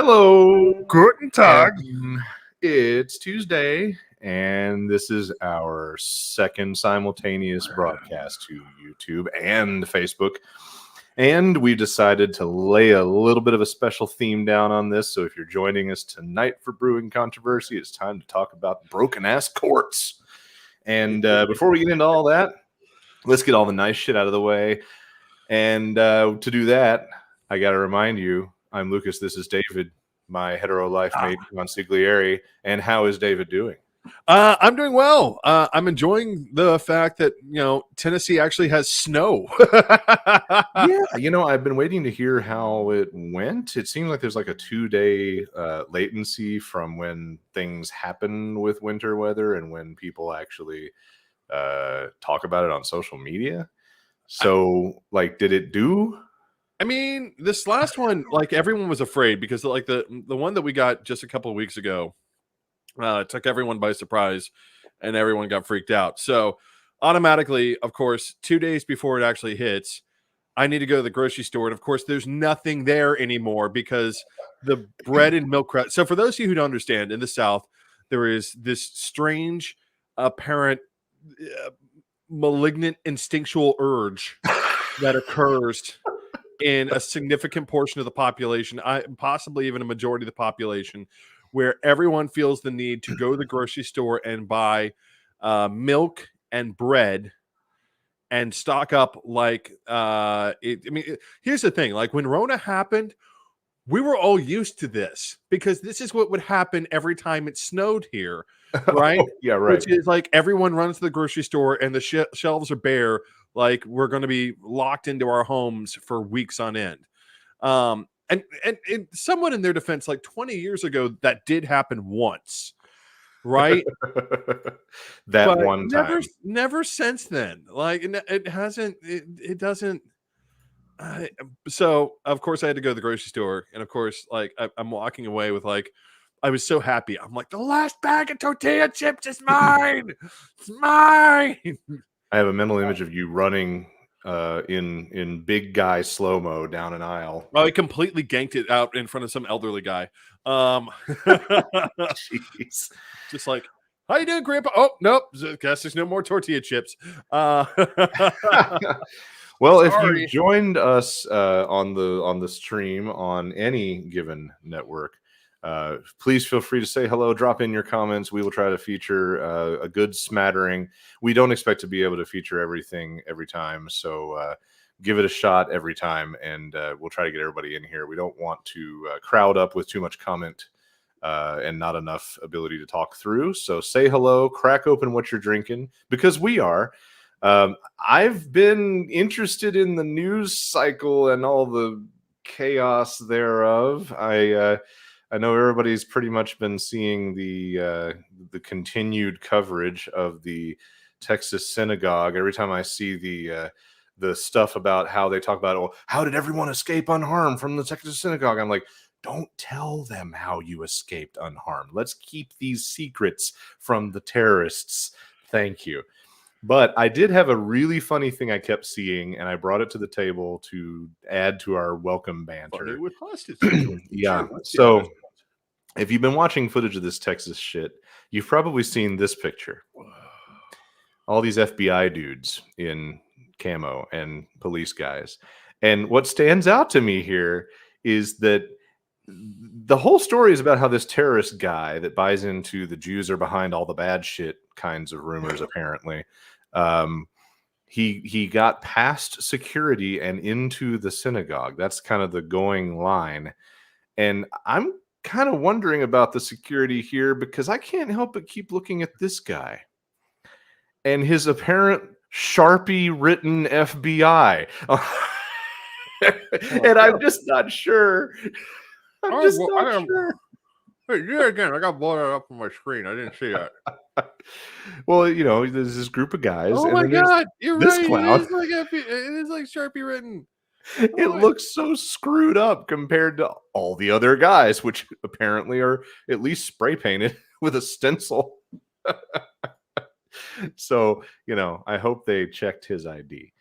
Hello, Guten Tag. It's Tuesday, and this is our second simultaneous broadcast to YouTube and Facebook. And we decided to lay a little bit of a special theme down on this. So if you're joining us tonight for Brewing Controversy, it's time to talk about broken-ass courts. And before we get into all that, let's get all the nice shit out of the way. And to do that, I got to remind you, I'm Lucas. This is David, my hetero life mate, Consigliere. And how is David doing? I'm doing well. I'm enjoying the fact that, Tennessee actually has snow. Yeah, I've been waiting to hear how it went. It seems like there's like a 2-day latency from when things happen with winter weather and when people actually talk about it on social media. So, did it do? I mean, this last one, everyone was afraid because the one that we got just a couple of weeks ago took everyone by surprise and everyone got freaked out. So automatically, of course, 2 days before it actually hits, I need to go to the grocery store. And of course, there's nothing there anymore because the bread and milk. So for those of you who don't understand, in the South, there is this strange, apparent, malignant, instinctual urge that occurs in a significant portion of the population, possibly even a majority of the population, where everyone feels the need to go to the grocery store and buy milk and bread and stock up here's the thing. Like when Rona happened, we were all used to this because this is what would happen every time it snowed here, right? Yeah, right. Which is like everyone runs to the grocery store and the shelves are bare. Like we're going to be locked into our homes for weeks on end. And somewhat in their defense, like 20 years ago, that did happen once, right? But one time. Never since then. Like it hasn't. It doesn't. So of course I had to go to the grocery store, and of course, I'm walking away with I was so happy. I'm like, the last bag of tortilla chips is mine. It's mine. I have a mental image of you running in big guy slow-mo down an aisle. Well, I completely ganked it out in front of some elderly guy. Jeez. Just like, how you doing, Grandpa? Oh, nope. Guess there's no more tortilla chips. Well, Sorry. If you joined us on the stream on any given network, please feel free to say hello, drop in your comments. We will try to feature a good smattering. We don't expect to be able to feature everything every time, so give it a shot every time, and we'll try to get everybody in here. We don't want to crowd up with too much comment and not enough ability to talk through. So say hello, crack open what you're drinking, because we are. I've been interested in the news cycle and all the chaos thereof. I know everybody's pretty much been seeing the continued coverage of the Texas synagogue. Every time I see the stuff about how they talk about, how did everyone escape unharmed from the Texas synagogue? I'm like, don't tell them how you escaped unharmed. Let's keep these secrets from the terrorists. Thank you. But I did have a really funny thing I kept seeing, and I brought it to the table to add to our welcome banter. Yeah. So if you've been watching footage of this Texas shit, you've probably seen this picture. All these FBI dudes in camo and police guys. And what stands out to me here is that the whole story is about how this terrorist guy that buys into the Jews are behind all the bad shit kinds of rumors, apparently. He got past security and into the synagogue. That's kind of the going line. And I'm kind of wondering about the security here because I can't help but keep looking at this guy and his apparent Sharpie written FBI. And I'm just not sure. I'm just not sure. Yeah, again, I got blown up on my screen. I didn't see that. Well, there's this group of guys. Oh my god, you're this right. clown. It is like Sharpie written. It looks so screwed up compared to all the other guys, which apparently are at least spray painted with a stencil. So, I hope they checked his ID.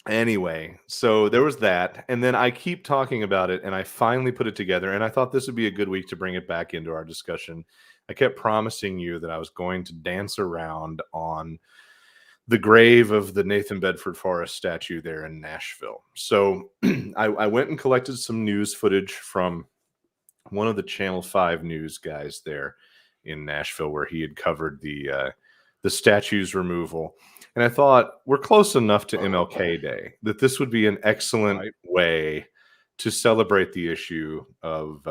Anyway, so there was that, and then I keep talking about it, and I finally put it together, and I thought this would be a good week to bring it back into our discussion. I kept promising you that I was going to dance around on the grave of the Nathan Bedford Forrest statue there in Nashville. So I went and collected some news footage from one of the Channel 5 news guys there in Nashville, where he had covered the statue's removal. And I thought, we're close enough to MLK Day that this would be an excellent way to celebrate the issue of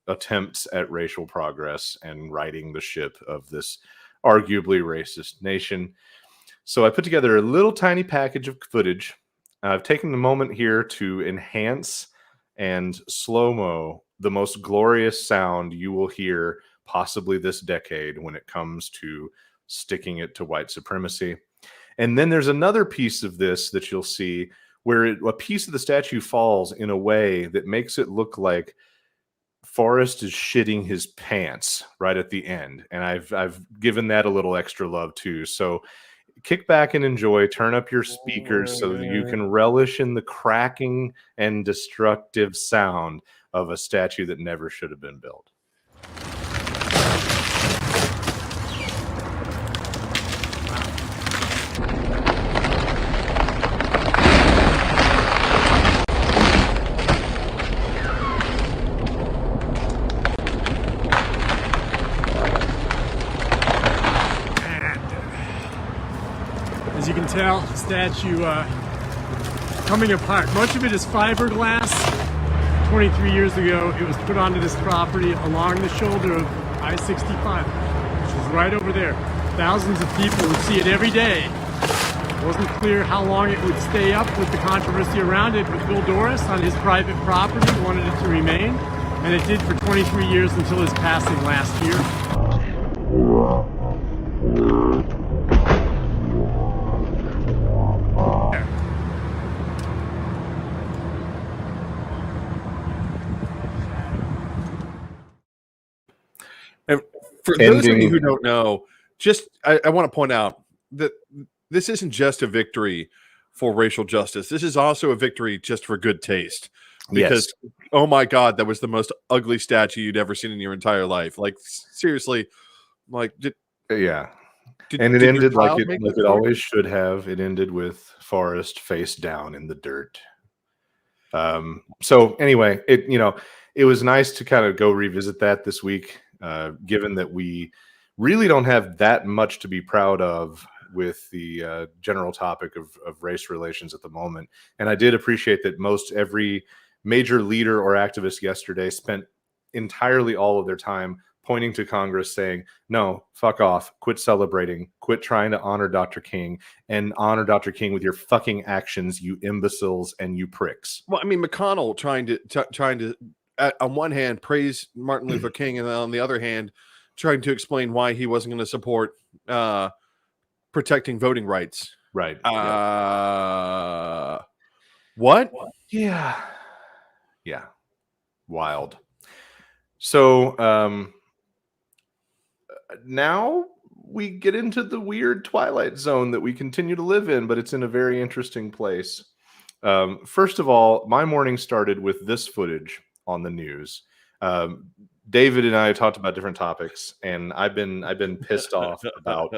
attempts at racial progress and righting the ship of this arguably racist nation. So I put together a little tiny package of footage. I've taken the moment here to enhance and slow-mo the most glorious sound you will hear possibly this decade when it comes to sticking it to white supremacy. And then there's another piece of this that you'll see where a piece of the statue falls in a way that makes it look like Forrest is shitting his pants right at the end. And I've given that a little extra love too. So kick back and enjoy, turn up your speakers so that you can relish in the cracking and destructive sound of a statue that never should have been built. As you can tell, the statue coming apart. Much of it is fiberglass. 23 years ago, it was put onto this property along the shoulder of I-65, which is right over there. Thousands of people would see it every day. It wasn't clear how long it would stay up with the controversy around it, but Bill Doris on his private property wanted it to remain, and it did for 23 years until his passing last year. And for those of you who don't know, I want to point out that this isn't just a victory for racial justice. This is also a victory just for good taste. Because, oh my God, that was the most ugly statue you'd ever seen in your entire life. Like, seriously, like, and it ended like it always should have. It ended with Forrest face down in the dirt. So anyway, it was nice to kind of go revisit that this week, given that we really don't have that much to be proud of with the general topic of race relations at the moment. And I did appreciate that most every major leader or activist yesterday spent entirely all of their time pointing to Congress saying, no, fuck off, quit celebrating, quit trying to honor Dr. King, and honor Dr. King with your fucking actions, you imbeciles and you pricks. Well, I mean, McConnell trying to on one hand praise Martin Luther King, and then on the other hand trying to explain why he wasn't going to support protecting voting rights. Right. What? Yeah. Wild. So now we get into the weird twilight zone that we continue to live in, but it's in a very interesting place. First of all, my morning started with this footage on the news. David and I talked about different topics, and I've been pissed off about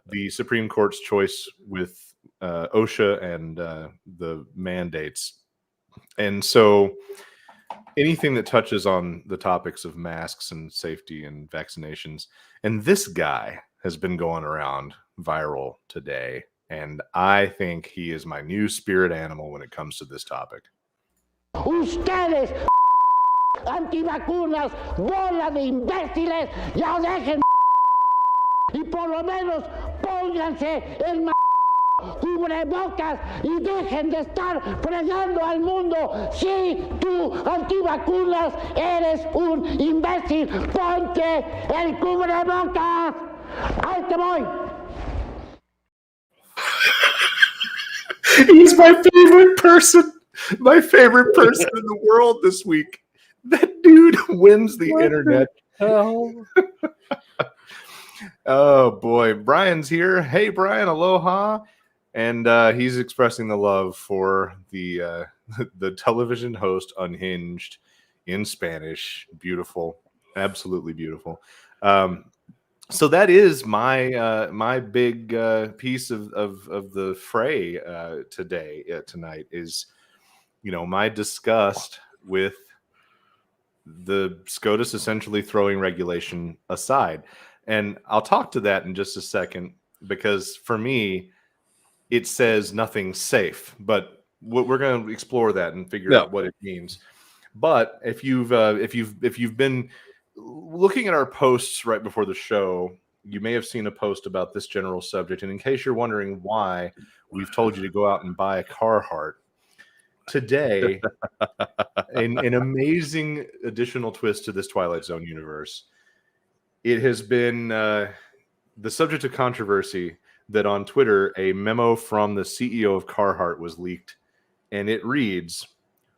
the Supreme Court's choice with OSHA and the mandates. And so anything that touches on the topics of masks and safety and vaccinations, and this guy has been going around viral today, and I think he is my new spirit animal when it comes to this topic. Ustedes, antivacunas, bola de imbéciles, ya dejen y por lo menos pónganse el cubrebocas y dejen de estar fregando al mundo. Si tú, antivacunas, eres un imbécil, ponte el cubrebocas. Ahí te voy. He's my favorite person in the world this week. That dude wins the internet. Oh boy, Brian's here. Hey Brian, aloha. And he's expressing the love for the the television host Unhinged in Spanish. Beautiful, absolutely beautiful. So that is my my big piece of the fray tonight is, you know, my disgust with the SCOTUS essentially throwing regulation aside. And I'll talk to that in just a second, because for me, it says nothing's safe, but we're going to explore that and figure out what it means. But if you've been looking at our posts right before the show, you may have seen a post about this general subject. And in case you're wondering why we've told you to go out and buy a Carhartt today, an amazing additional twist to this Twilight Zone universe. It has been the subject of controversy that on Twitter, a memo from the CEO of Carhartt was leaked, and it reads,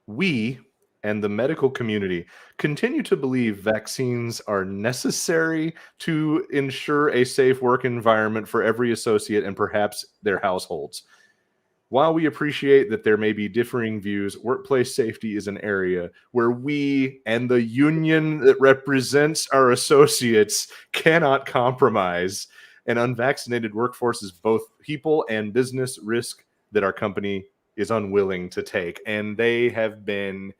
"We and the medical community continue to believe vaccines are necessary to ensure a safe work environment for every associate and perhaps their households. While we appreciate that there may be differing views, workplace safety is an area where we and the union that represents our associates cannot compromise. An unvaccinated workforce is both people and business risk that our company is unwilling to take." And they have been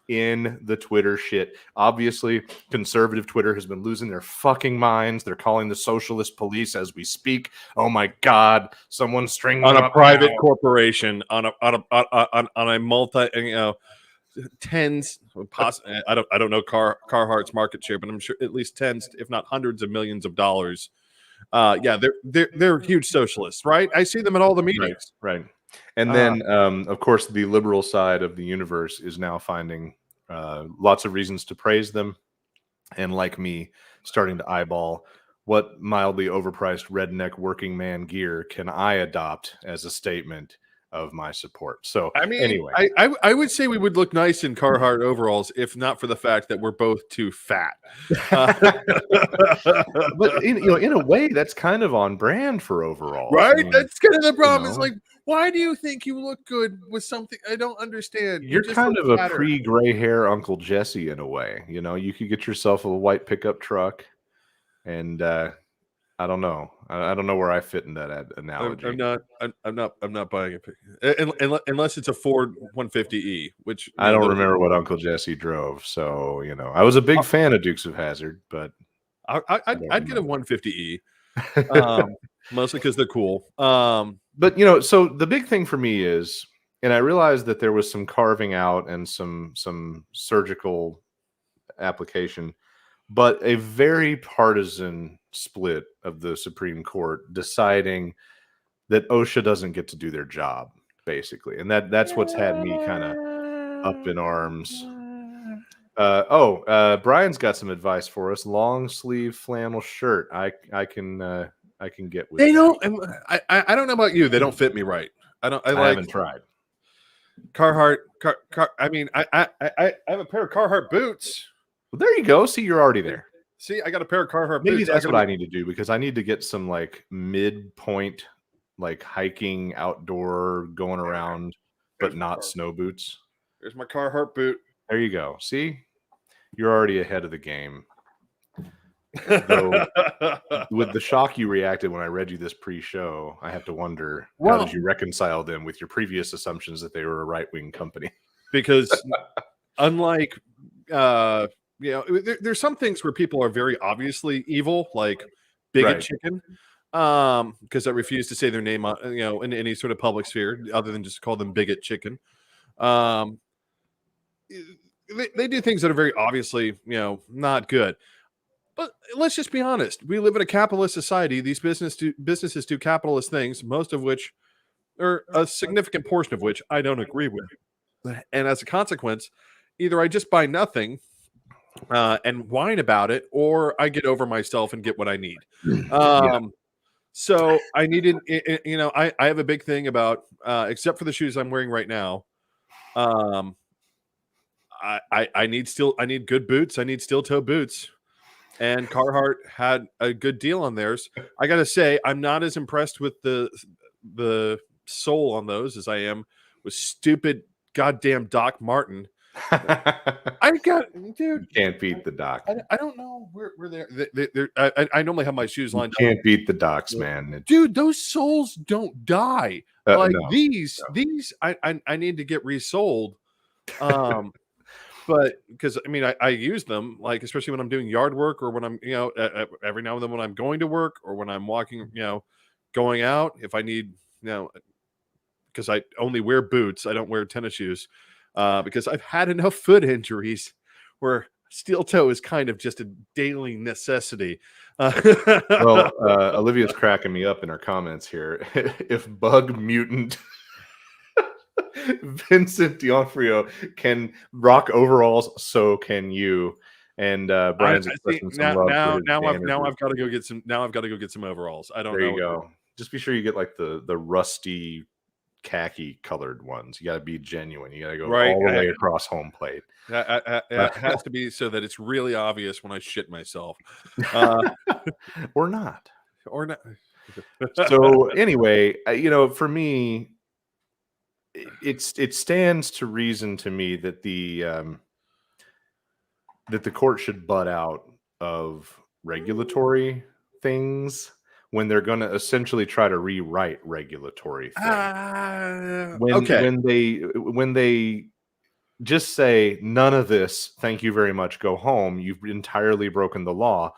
in the Twitter shit. Obviously, conservative Twitter has been losing their fucking minds. They're calling the socialist police as we speak. Oh my God, someone string on them a up private now. corporation, on a multi, tens, I don't know Carhartt's market share, but I'm sure at least tens, if not hundreds of millions of dollars. Yeah, they're huge socialists, right? I see them at all the meetings. Right. And then, of course, the liberal side of the universe is now finding lots of reasons to praise them. And like me, starting to eyeball what mildly overpriced redneck working man gear can I adopt as a statement of my support. So, I mean, anyway, I would say we would look nice in Carhartt overalls if not for the fact that we're both too fat. but in a way, that's kind of on brand for overalls, right? I mean, That's kind of the problem. you It's know. like, why do you think you look good with something? I don't understand. You're just kind look of a fatter. pre-gray hair Uncle Jesse in a way. You know, you could get yourself a white pickup truck, and I don't know. I don't know where I fit in that analogy. I'm not buying it unless it's a Ford 150e, which I don't remember what Uncle Jesse drove, so you know, I was a big fan of Dukes of Hazzard, but I'd get a 150e, mostly because they're cool. But you know, so the big thing for me is, and I realized that there was some carving out and some surgical application, but a very partisan split of the Supreme Court deciding that OSHA doesn't get to do their job, basically, and that's what's had me kind of up in arms. Brian's got some advice for us. Long sleeve flannel shirt. I can get with. They don't. I don't know about you. They don't fit me right. I haven't tried. Carhartt. I mean, I have a pair of Carhartt boots. Well, there you go. See, you're already there. See, I got a pair of Carhartt Maybe boots. that's what I need to do, because I need to get some like midpoint, like hiking outdoor going around, but not snow boots. There's my Carhartt boot. There you go. See, you're already ahead of the game. Though, with the shock you reacted when I read you this pre-show, I have to wonder, how did you reconcile them with your previous assumptions that they were a right-wing company? Because unlike, there's some things where people are very obviously evil, like Bigot Chicken, because I refuse to say their name, in any sort of public sphere other than just call them Bigot Chicken. They do things that are very obviously, not good. But let's just be honest. We live in a capitalist society. These businesses do capitalist things, most of which, or a significant portion of which, I don't agree with. And as a consequence, either I just buy nothing and whine about it, or I get over myself and get what I need. So I needed, I have a big thing about, except for the shoes I'm wearing right now, I need good boots. I need steel toe boots. And Carhartt had a good deal on theirs. I got to say, I'm not as impressed with the soul on those as I am with stupid goddamn Doc Martin. I got, dude. You can't beat the doc. I don't know where they're. I normally have my shoes You lined up. can't beat the docs, man. Dude, those souls don't die. Like No. these, I need to get resold. But because I mean, I use them, like, especially when I'm doing yard work or when I'm, every now and then when I'm going to work or when I'm walking, going out, if I need, because I only wear boots, I don't wear tennis shoes, because I've had enough foot injuries where steel toe is kind of just a daily necessity. Well, Olivia's cracking me up in her comments here. If bug mutant Vincent D'Onofrio can rock overalls, so can you. And Brian's expressing some love. I've got to go get some. Now I've got to go get some overalls. I don't know. There you go. Just be sure you get like the rusty khaki colored ones. You got to be genuine. You got to go all the way across home plate. It has to be so that it's really obvious when I shit myself, or not. So anyway, for me, it stands to reason to me that the court should butt out of regulatory things when they're going to essentially try to rewrite regulatory things. When they just say none of this, thank you very much, go home, you've entirely broken the law.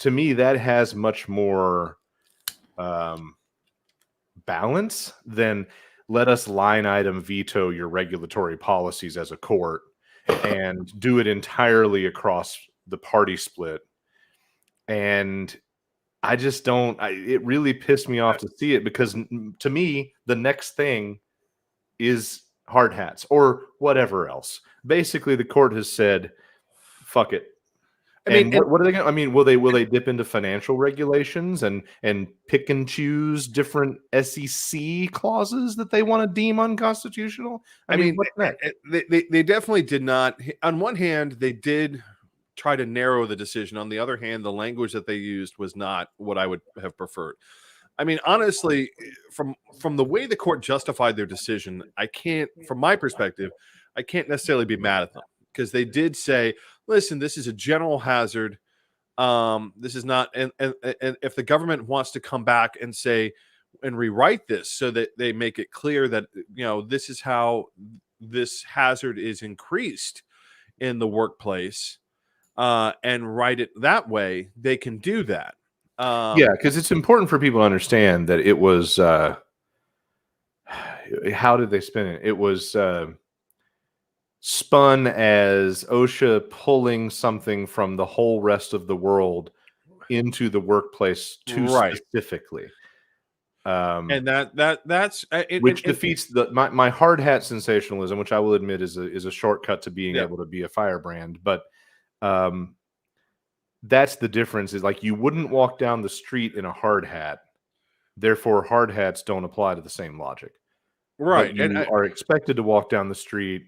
To me, that has much more balance than let us line item veto your regulatory policies as a court and do it entirely across the party split. And I just don't, it really pissed me off to see it, because to me, the next thing is hard hats or whatever else. Basically, the court has said, fuck it. What are they going to, will they dip into financial regulations and pick and choose different SEC clauses that they want to deem unconstitutional? What's next? They definitely did not. On one hand, they did try to narrow the decision. On the other hand, the language that they used was not what I would have preferred. Honestly, from the way the court justified their decision, from my perspective, I can't necessarily be mad at them, because they did say, listen, this is a general hazard. This is not, and if the government wants to come back and say and rewrite this so that they make it clear that this is how this hazard is increased in the workplace, and write it that way, they can do that. Because it's important for people to understand that it was. How did they spin it? It was spun as OSHA pulling something from the whole rest of the world into the workplace specifically, and that's which defeats my hard hat sensationalism, which I will admit is a shortcut to being able to be a firebrand, but that's the difference. Is like, you wouldn't walk down the street in a hard hat, therefore hard hats don't apply to the same logic, right? But you are expected to walk down the street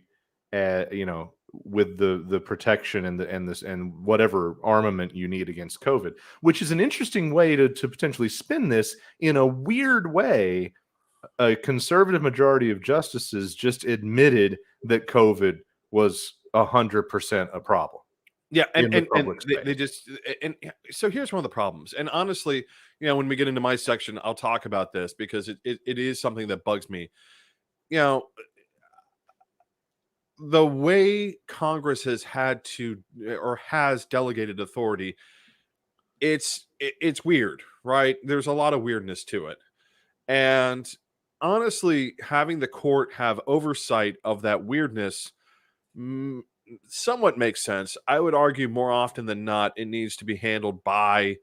with the protection and whatever armament you need against COVID, which is an interesting way to potentially spin this. In a weird way, a conservative majority of justices just admitted that COVID was 100% a problem. Yeah, and they just, and so here's one of the problems. And honestly, when we get into my section, I'll talk about this, because it is something that bugs me. The way Congress has had to, or has delegated authority, it's weird, right? There's a lot of weirdness to it. And honestly, having the court have oversight of that weirdness somewhat makes sense. I would argue more often than not, it needs to be handled by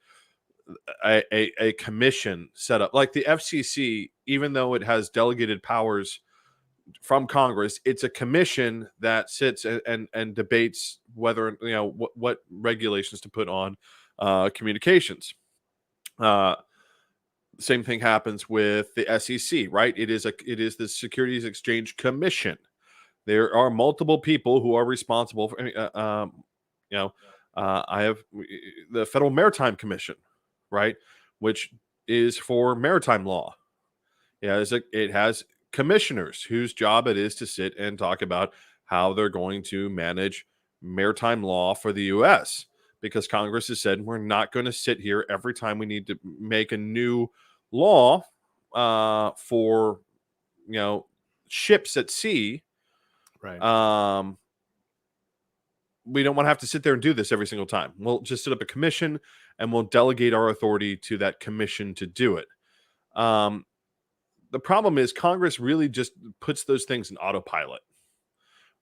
a commission set up. Like the FCC, even though it has delegated powers from Congress, it's a commission that sits and debates whether, what regulations to put on communications. Same thing happens with the SEC, right? It is the Securities Exchange Commission. There are multiple people who are responsible for, I have the Federal Maritime Commission, right? Which is for maritime law. It has commissioners whose job it is to sit and talk about how they're going to manage maritime law for the U.S. because Congress has said we're not going to sit here every time we need to make a new law for ships at sea. Right. We don't want to have to sit there and do this every single time. We'll just set up a commission and we'll delegate our authority to that commission to do it. The problem is Congress really just puts those things in autopilot,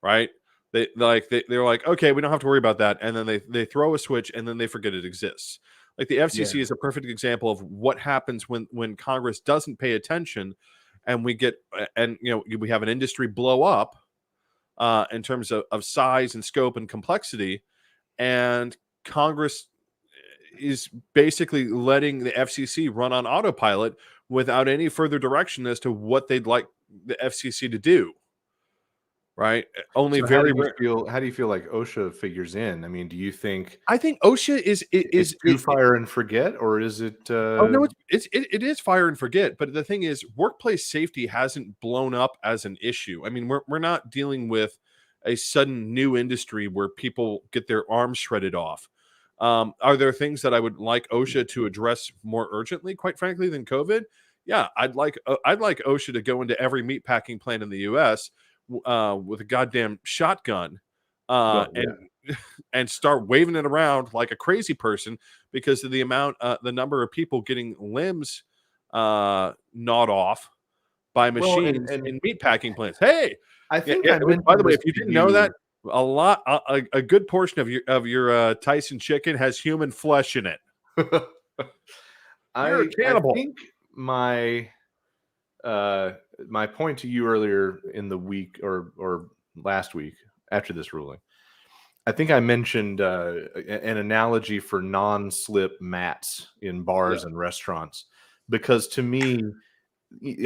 right? They're like, okay, we don't have to worry about that. And then they throw a switch and then they forget it exists. Like the FCC is a perfect example of what happens when Congress doesn't pay attention and we have an industry blow up in terms of size and scope and complexity. And Congress is basically letting the FCC run on autopilot without any further direction as to what they'd like the FCC to do. Right? Only so very. How do you feel like OSHA figures in? I mean, do you think? I think OSHA is fire and forget, or is it? Oh no, it is fire and forget. But the thing is, workplace safety hasn't blown up as an issue. I mean, we're not dealing with a sudden new industry where people get their arms shredded off. Are there things that I would like OSHA to address more urgently, quite frankly, than COVID? Yeah, I'd like OSHA to go into every meatpacking plant in the U.S. With a goddamn shotgun and start waving it around like a crazy person because of the number of people getting limbs gnawed off by machines in meatpacking plants. Hey, I think by the way, if you didn't know that, a good portion of your Tyson chicken has human flesh in it. You're a cannibal. I think my point to you earlier in the week or last week after this ruling, I think I mentioned an analogy for non-slip mats in bars and restaurants, because to me,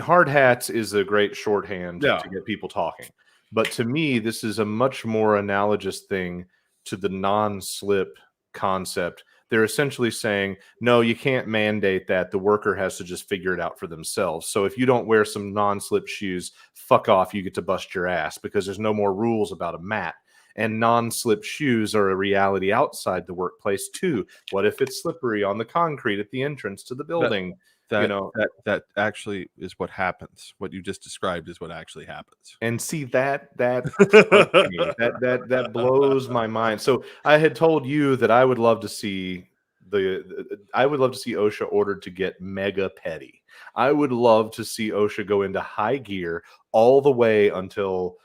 hard hats is a great shorthand to get people talking. But to me, this is a much more analogous thing to the non-slip concept. They're essentially saying, no, you can't mandate that. The worker has to just figure it out for themselves. So if you don't wear some non-slip shoes, fuck off, you get to bust your ass, because there's no more rules about a mat. And non-slip shoes are a reality outside the workplace too. What if it's slippery on the concrete at the entrance to the building? That actually is what happens. What you just described is what actually happens. And see that blows my mind. So I had told you that I would love to see OSHA ordered to get mega petty. I would love to see OSHA go into high gear all the way until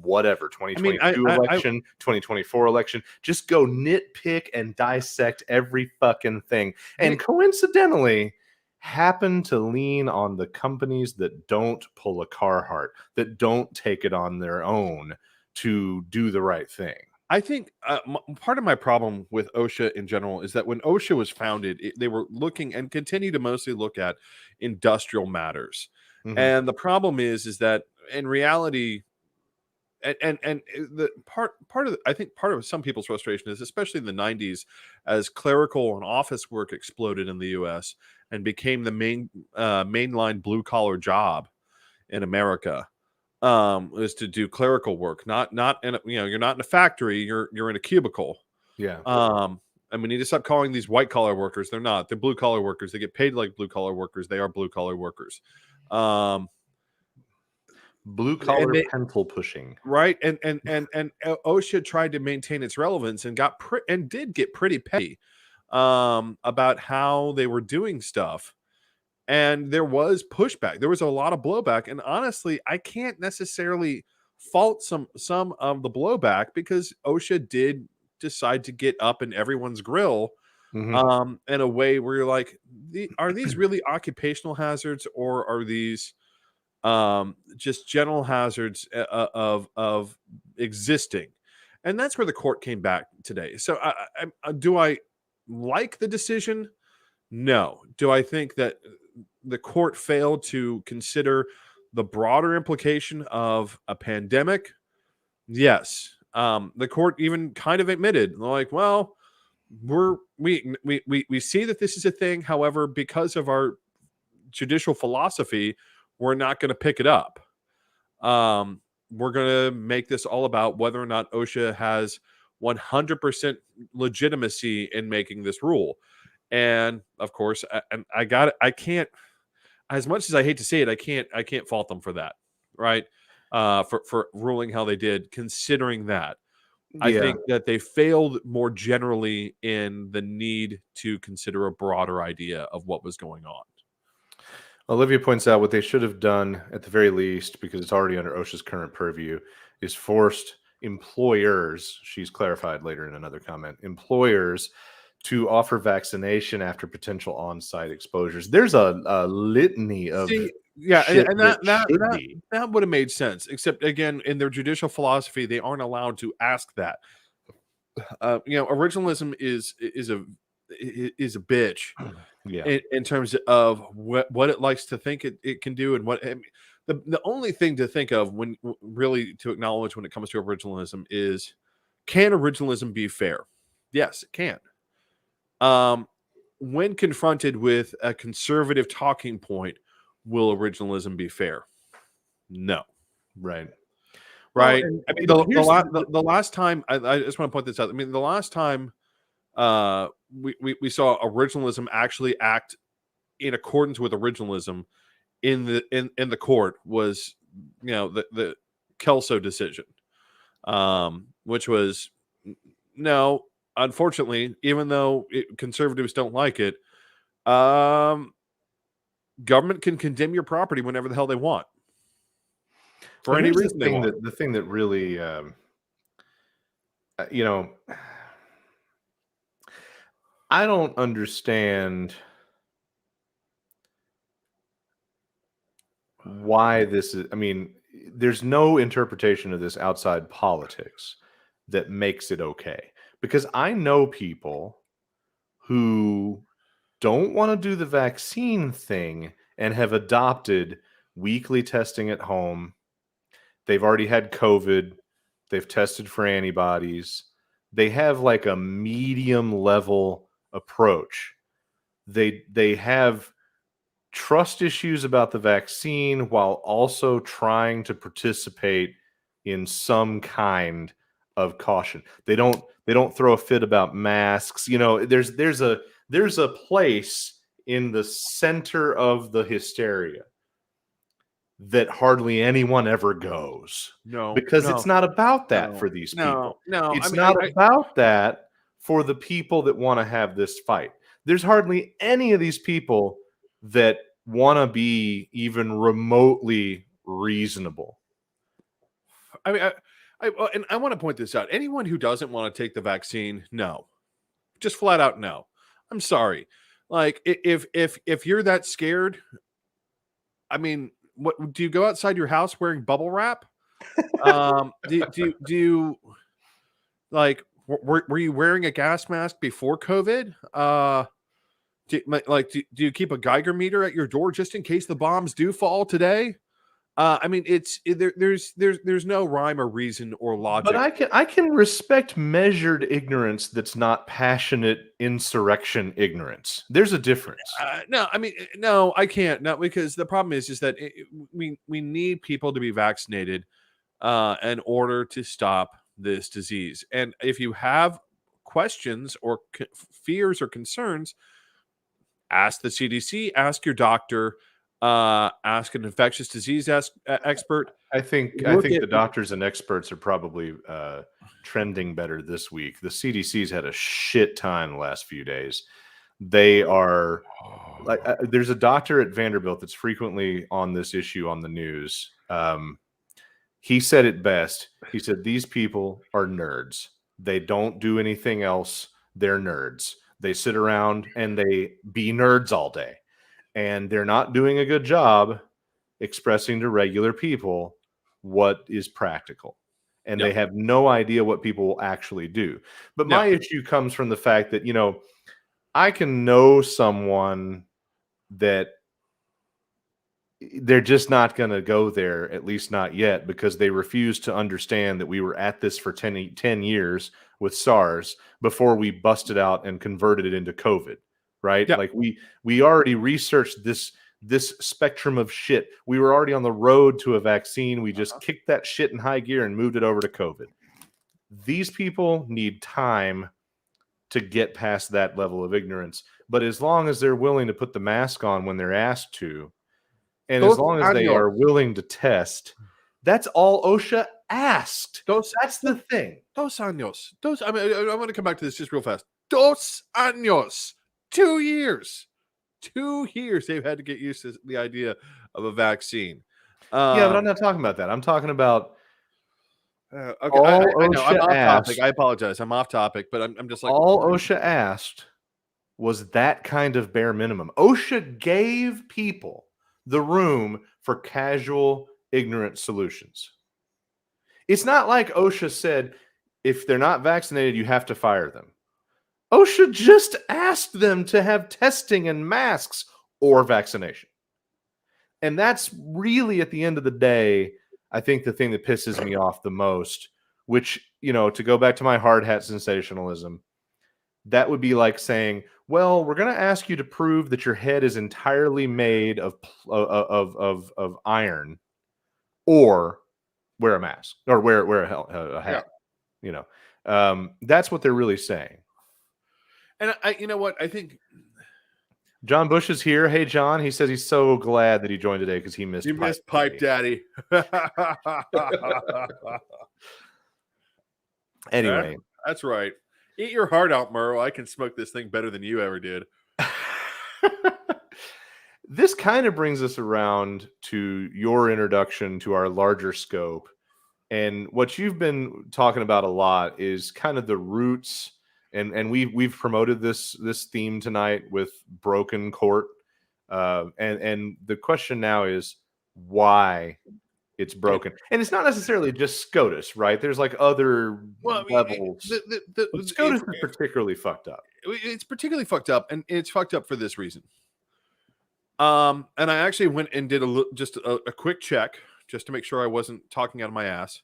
whatever 2022 election, 2024 election. Just go nitpick and dissect every fucking thing. And coincidentally, happen to lean on the companies that don't pull a Carhartt, that don't take it on their own to do the right thing. I think part of my problem with OSHA in general is that when OSHA was founded, they were looking and continue to mostly look at industrial matters. Mm-hmm. And the problem is that in reality, and the part of some people's frustration is, especially in the 90s, as clerical and office work exploded in the U.S. and became the mainline blue collar job in America, is to do clerical work, not in you're not in a factory, you're in a cubicle. Yeah. And we need to stop calling these white collar workers. They're not. They're blue collar workers. They get paid like blue collar workers. They are blue collar workers. Blue collar pencil pushing, right? And OSHA tried to maintain its relevance and did get pretty petty about how they were doing stuff, and there was pushback. There was a lot of blowback, and honestly, I can't necessarily fault some of the blowback, because OSHA did decide to get up in everyone's grill. Mm-hmm. In a way where you're like, are these really occupational hazards, or are these just general hazards of existing? And that's where the court came back today. So do I like the decision? No. Do I think that the court failed to consider the broader implication of a pandemic? Yes. The court even kind of admitted, like, well, we see that this is a thing. However, because of our judicial philosophy, we're not going to pick it up. We're going to make this all about whether or not OSHA has 100% legitimacy in making this rule. And of course, I can't, as much as I hate to say it, I can't fault them for that, right? For ruling how they did, considering that. I think that they failed more generally in the need to consider a broader idea of what was going on. Olivia points out what they should have done at the very least, because it's already under OSHA's current purview, is forced employers, she's clarified later in another comment, employers to offer vaccination after potential on-site exposures. There's a litany of and that would have made sense, except again, in their judicial philosophy, they aren't allowed to ask that. Originalism is a bitch. Yeah. In terms of what it likes to think it can do, and what the only thing to think of when really to acknowledge when it comes to originalism is, can originalism be fair? Yes, it can. When confronted with a conservative talking point, will originalism be fair? No. Right. Right. Well, I mean, the last time I just want to point this out. I mean, the last time we saw originalism actually act in accordance with originalism in the court was, the Kelso decision, which was, no, unfortunately, even though conservatives don't like it, government can condemn your property whenever the hell they want for any reason they want. The thing that really, I don't understand why this is. I mean, there's no interpretation of this outside politics that makes it okay. Because I know people who don't want to do the vaccine thing and have adopted weekly testing at home. They've already had COVID. They've tested for antibodies. They have like a medium level approach. They have trust issues about the vaccine while also trying to participate in some kind of caution. They don't throw a fit about masks. There's a place in the center of the hysteria that hardly anyone ever goes. Because it's not about that for these people. It's not about that for the people that want to have this fight. There's hardly any of these people that want to be even remotely reasonable. I mean, and I want to point this out. Anyone who doesn't want to take the vaccine, no, just flat out no. I'm sorry. Like, if you're that scared, I mean, what do you go outside your house wearing bubble wrap? Do you like? Were you wearing a gas mask before COVID? Do you keep a Geiger meter at your door just in case the bombs do fall today? I mean, there's no rhyme or reason or logic. But I can respect measured ignorance that's not passionate insurrection ignorance. There's a difference. No, I can't. No, because the problem is that we need people to be vaccinated in order to stop this disease. And if you have questions or fears or concerns, ask the CDC, ask your doctor, ask an infectious disease expert. I think the doctors and experts are probably trending better this week. The CDC's had a shit time the last few days. They are like, there's a doctor at Vanderbilt that's frequently on this issue on the news. He said it best. He said, these people are nerds. They don't do anything else. They're nerds. They sit around and they be nerds all day. And they're not doing a good job expressing to regular people what is practical. And they have no idea what people will actually do. But my issue comes from the fact that, I can know someone that they're just not going to go there, at least not yet, because they refuse to understand that we were at this for 10 years with SARS before we busted out and converted it into COVID, right? Like we already researched this spectrum of shit. We were already on the road to a vaccine. We just kicked that shit in high gear and moved it over to COVID. These people need time to get past that level of ignorance. But as long as they're willing to put the mask on when they're asked to, and as long as they are willing to test, that's all OSHA asked. That's the thing. Dos años. I want to come back to this just real fast. 2 años. 2 years. 2 years they've had to get used to the idea of a vaccine. Yeah, but I'm not talking about that. I'm talking about okay. I know, I'm off topic. I apologize. I'm off topic, but I'm just like, all OSHA asked was that kind of bare minimum. OSHA gave people the room for casual, ignorant solutions. It's not like OSHA said, if they're not vaccinated, you have to fire them. OSHA just asked them to have testing and masks or vaccination. And that's really, at the end of the day, I think the thing that pisses me off the most, which, to go back to my hard hat sensationalism, that would be like saying, well, we're going to ask you to prove that your head is entirely made of iron, or wear a mask, or wear a hat. Yeah. That's what they're really saying. And you know what? I think John Bush is here. Hey, John. He says he's so glad that he joined today because he missed. You missed Pipe Daddy. Anyway, that's right. Eat your heart out, Murrow. I can smoke this thing better than you ever did. This kind of brings us around to your introduction to our larger scope. And what you've been talking about a lot is kind of the roots. And we've promoted this theme tonight with broken court. And the question now is why it's broken. And it's not necessarily just SCOTUS, right? There's like other levels. SCOTUS is particularly fucked up. It's particularly fucked up, and it's fucked up for this reason. And I actually went and did just a quick check just to make sure I wasn't talking out of my ass.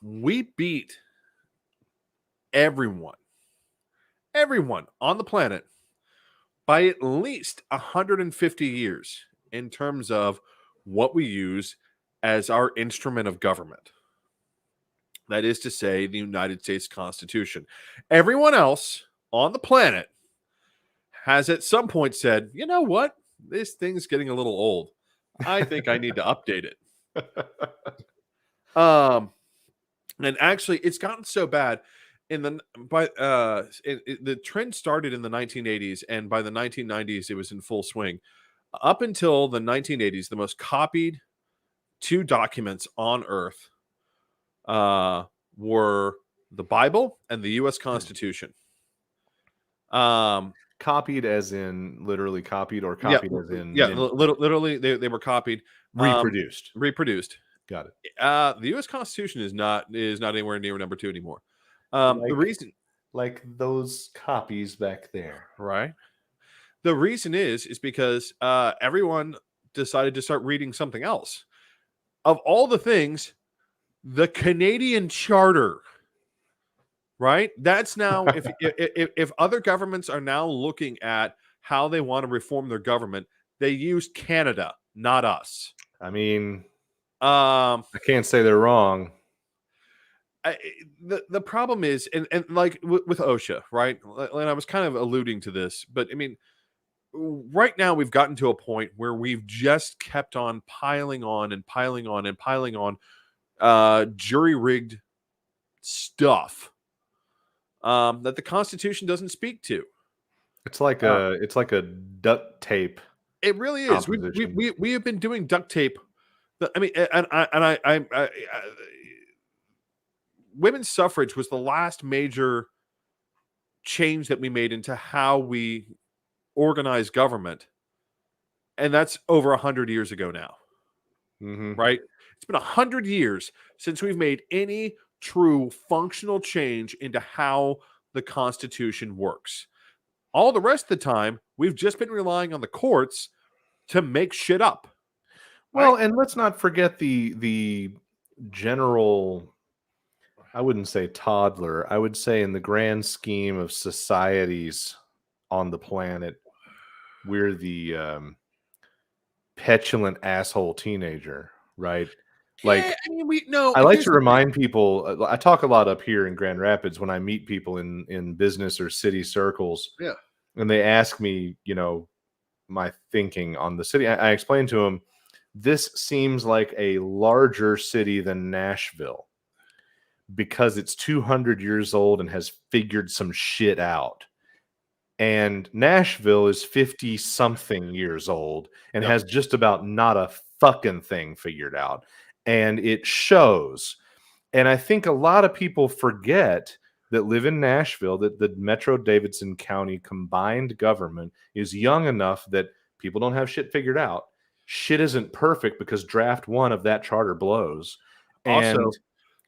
We beat everyone on the planet by at least 150 years in terms of what we use as our instrument of government. That is to say, the United States Constitution. Everyone else on the planet has at some point said, you know what? This thing's getting a little old. I think I need to update it. And actually, it's gotten so bad the trend started in the 1980s, and by the 1990s, it was in full swing. Up until the 1980s, the most copied 2 documents on Earth were the Bible and the U.S. Constitution. Copied as in literally copied, or copied as in... Yeah, literally, they were copied. Reproduced. Got it. The U.S. Constitution is not anywhere near number 2 anymore. The reason... Like those copies back there. Right. The reason is because everyone decided to start reading something else. Of all the things, the Canadian Charter, right? That's now, if other governments are now looking at how they want to reform their government, they use Canada, not us. I mean, I can't say they're wrong. The problem is, and like with OSHA, right? And I was kind of alluding to this, but I mean, right now we've gotten to a point where we've just kept on piling on jury-rigged stuff that the Constitution doesn't speak to. It's like a duct tape. It really is. We have been doing duct tape. I mean, and I women's suffrage was the last major change that we made into how we organize government, and that's over 100 years ago now. Right? It's been 100 years since we've made any true functional change into how the Constitution works. All the rest of the time, we've just been relying on the courts to make shit up. Well, and let's not forget the general, I wouldn't say toddler, I would say in the grand scheme of societies on the planet, we're the petulant asshole teenager, right? Like, Yeah, I mean, no. I like here's to the thing. remind people. I talk a lot up here in Grand Rapids when I meet people in business or city circles, Yeah. and they ask me, my thinking on the city. I explain to them, this seems like a larger city than Nashville because it's 200 years old and has figured some shit out. And Nashville is 50 something years old and Yep. has just about not a fucking thing figured out. And it shows. And I think a lot of people forget that live in Nashville that the Metro Davidson County combined government is young enough that people don't have shit figured out. Shit isn't perfect because draft one of that charter blows. And Also,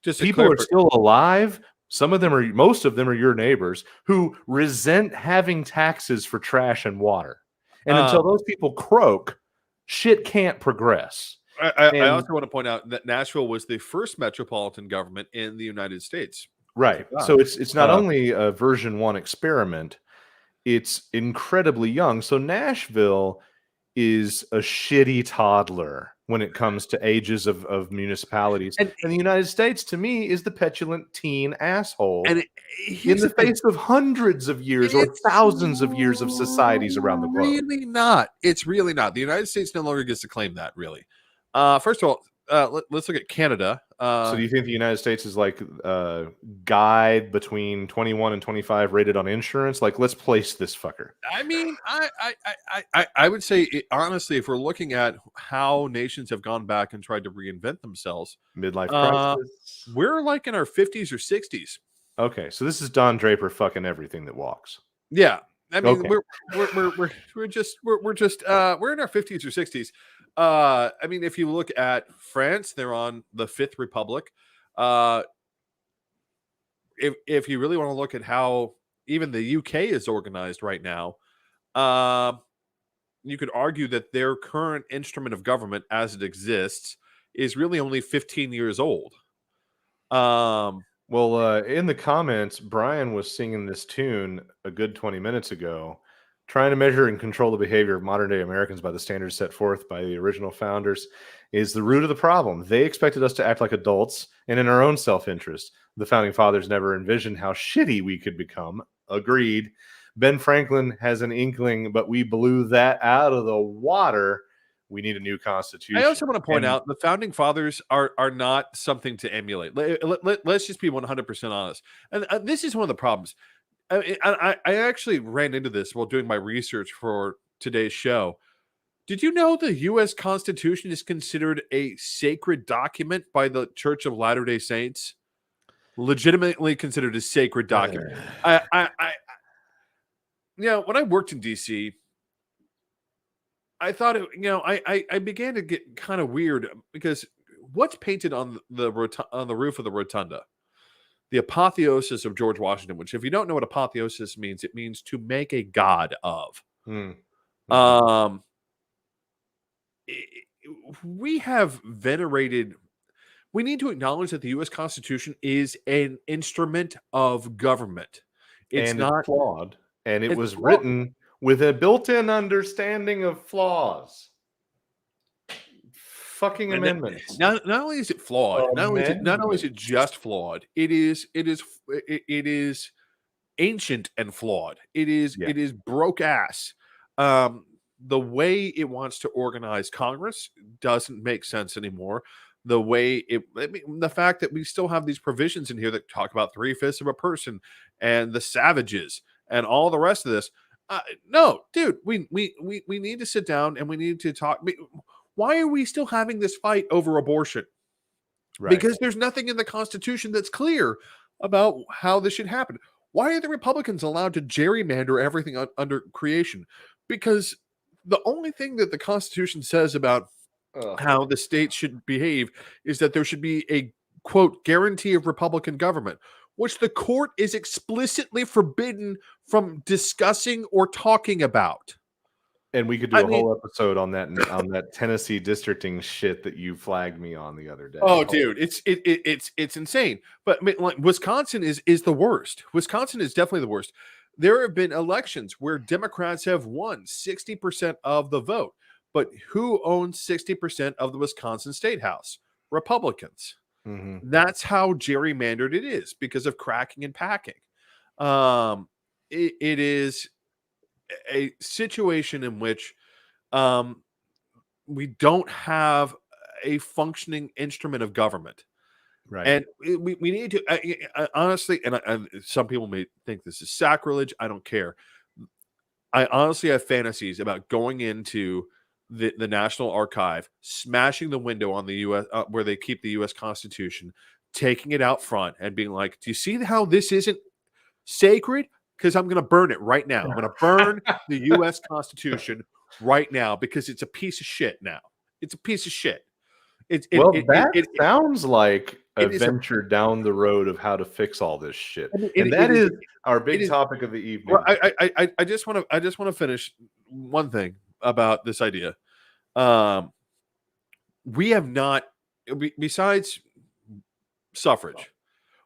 just to people are clarify, still alive. Most of them are your neighbors who resent having taxes for trash and water. And until those people croak, shit can't progress. I And also want to point out that Nashville was the first metropolitan government in the United States. right. God. So it's not Uh, only a version 1 experiment, it's incredibly young. So Nashville is a shitty toddler when it comes to ages of municipalities. And- And the United States, to me, is the petulant teen asshole And in the face of hundreds of years or thousands of years of societies around the globe. Really not. It's really not. The United States no longer gets to claim that, really. First of all, let's look at Canada. So do you think the United States is like guide between 21 and 25 rated on insurance? Like, let's place this fucker. I mean, I would say, honestly, if we're looking at how nations have gone back and tried to reinvent themselves, Midlife crisis. we're like in our 50s or 60s. Okay, so this is Don Draper fucking everything that walks. Yeah, I mean, Okay. we're in our 50s or 60s. I mean, if you look at France, they're on the Fifth Republic. If you really want to look at how even the UK is organized right now, you could argue that their current instrument of government as it exists is really only 15 years old. Well, in the comments, Brian was singing this tune a good 20 minutes ago, trying to measure and control the behavior of modern day Americans by the standards set forth by the original founders is the root of the problem. They expected us to act like adults and in our own self-interest. The founding fathers never envisioned how shitty we could become. Agreed. Ben Franklin has an inkling, but we blew that out of the water. We need a new constitution. I also want to point out the founding fathers are not something to emulate. Let's just be 100% honest. And this is one of the problems. I actually ran into this while doing my research for today's show. Did you know the U.S. Constitution is considered a sacred document by the Church of Latter-day Saints? Legitimately considered a sacred document. When I worked in D.C., I thought I began to get kind of weird because what's painted on the roof of the rotunda? The apotheosis of George Washington, which, if you don't know what apotheosis means, it means to make a god of. We have venerated. We need to acknowledge that the U.S. Constitution is an instrument of government. It's not flawed, and it was flawed. written with a built-in understanding of flaws. Fucking amendments. Not only is it flawed, not only is it just flawed, it is ancient and flawed. It is broke ass. The way it wants to organize Congress doesn't make sense anymore. The fact that we still have these provisions in here that talk about 3/5 of a person and the savages and all the rest of this. No, dude, we need to sit down and we need to talk. Why are we still having this fight over abortion? Right. Because there's nothing in the Constitution that's clear about how this should happen. Why are the Republicans allowed to gerrymander everything under creation? Because the only thing that the Constitution says about how the state should behave is that there should be a, quote, guarantee of Republican government, which the court is explicitly forbidden from discussing or talking about. And we could do a whole episode on that Tennessee districting shit that you flagged me on the other day. Oh, dude, it's insane. But I mean, like, Wisconsin is the worst. Wisconsin is definitely the worst. There have been elections where Democrats have won 60% of the vote, But who owns 60% of the Wisconsin State House? Republicans. Mm-hmm. That's how gerrymandered it is because of cracking and packing. It is a situation in which we don't have a functioning instrument of government. Right. And we need to honestly, and some people may think this is sacrilege. I don't care. I honestly have fantasies about going into the National Archive, smashing the window on the U.S. Where they keep the U.S. Constitution, taking it out front, and being like, "Do you see how this isn't sacred? Because I'm going to burn it right now. I'm going to burn the U.S. Constitution right now because it's a piece of shit. Now it's a piece of shit." That sounds like a it is a- venture down the road of how to fix all this shit, I mean, and that is our big topic of the evening. Well, I just want to finish one thing about this idea. We have not, besides suffrage,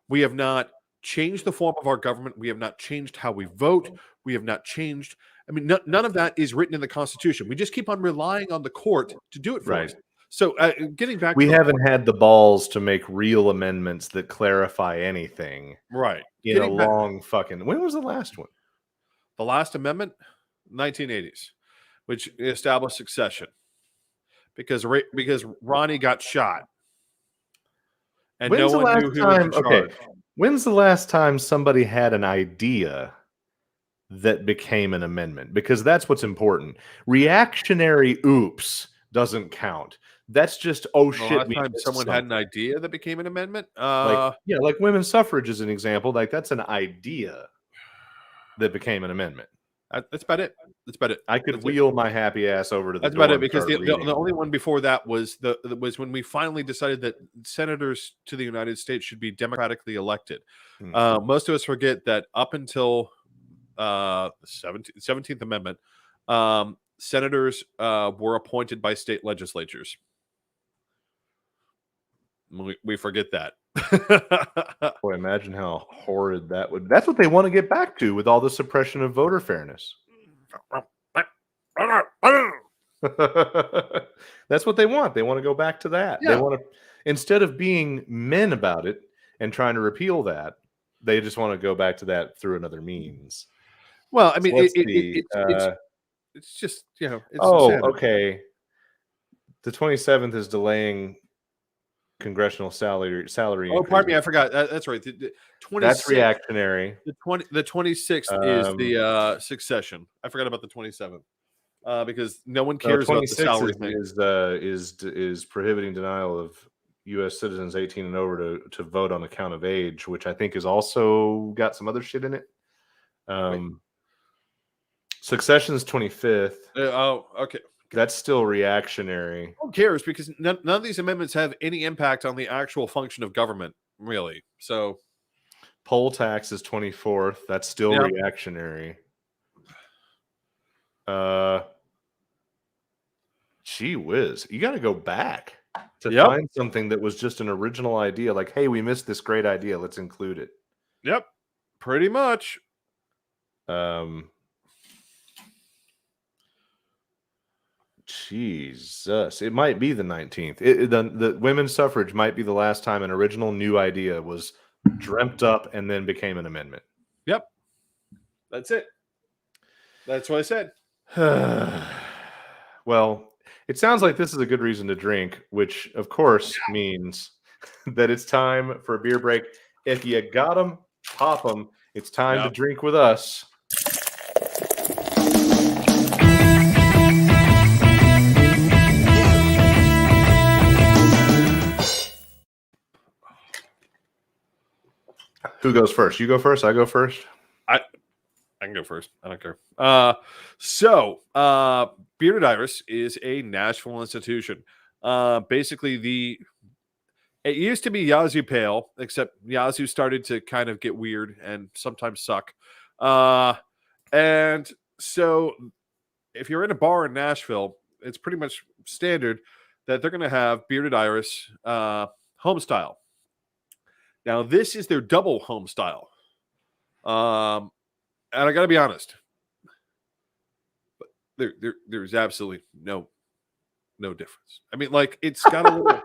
we have not changed the form of our government. We have not changed how we vote. We have not changed. I mean, none of that is written in the Constitution. We just keep on relying on the court to do it for us. So, getting back, we haven't had the balls to make real amendments that clarify anything. Right. In a long fucking. When was the last one? The last amendment, 1980s, which established succession, because Ronnie got shot, and no one knew who was in charge. When's the last time somebody had an idea that became an amendment? Because that's what's important. Reactionary oops doesn't count. That's just shit. Last time someone had an idea that became an amendment, like women's suffrage is an example. Like that's an idea that became an amendment. That's about it. That's about it. I could wheel my happy ass over to the. That's about it, because the only one before that was was when we finally decided that senators to the United States should be democratically elected. Most of us forget that up until the 17th Amendment, senators were appointed by state legislatures. We forget that. Boy, imagine how horrid that would. That's what they want to get back to with all the suppression of voter fairness. That's what they want. They want to go back to that. Yeah. They want to, instead of being men about it and trying to repeal that, they just want to go back to that through another means. Well, I mean, it's just, you know. It's okay. The 27th is delaying congressional salary. Oh, pardon me, I forgot. That's right. The 26th, that's reactionary. The 26th is the succession. I forgot about the 27th because no one cares about the salary thing. Is prohibiting denial of U.S. citizens 18 and over to vote on account of age, which I think is also got some other shit in it. Succession's 25th. Okay. That's still reactionary. Who cares? Because none of these amendments have any impact on the actual function of government, really. So, poll tax is 24th. That's still reactionary. Gee whiz. You got to go back to find something that was just an original idea. Like, hey, we missed this great idea. Let's include it. Yep. Pretty much. Jesus, it might be the 19th. The women's suffrage might be the last time an original new idea was dreamt up and then became an amendment. Yep. That's it. That's what I said. Well, it sounds like this is a good reason to drink, which of course means that it's time for a beer break. If you got them, pop them. It's time to drink with us. Who goes first? You go first? I go first? I can go first. I don't care. Bearded Iris is a Nashville institution. Basically, it used to be Yazoo Pale, except Yazoo started to kind of get weird and sometimes suck. And so if you're in a bar in Nashville, it's pretty much standard that they're going to have Bearded Iris home style. Now, this is their double home style. And I got to be honest, but there's absolutely no no difference. I mean, like it's got a little.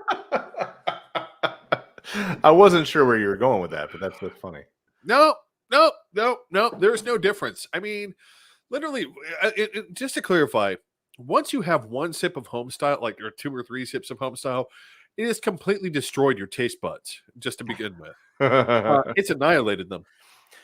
I wasn't sure where you were going with that, but that's funny. No. There's no difference. I mean, literally, just to clarify, once you have one sip of homestyle, like or 2 or 3 sips of homestyle, it has completely destroyed your taste buds. Just to begin with, it's annihilated them.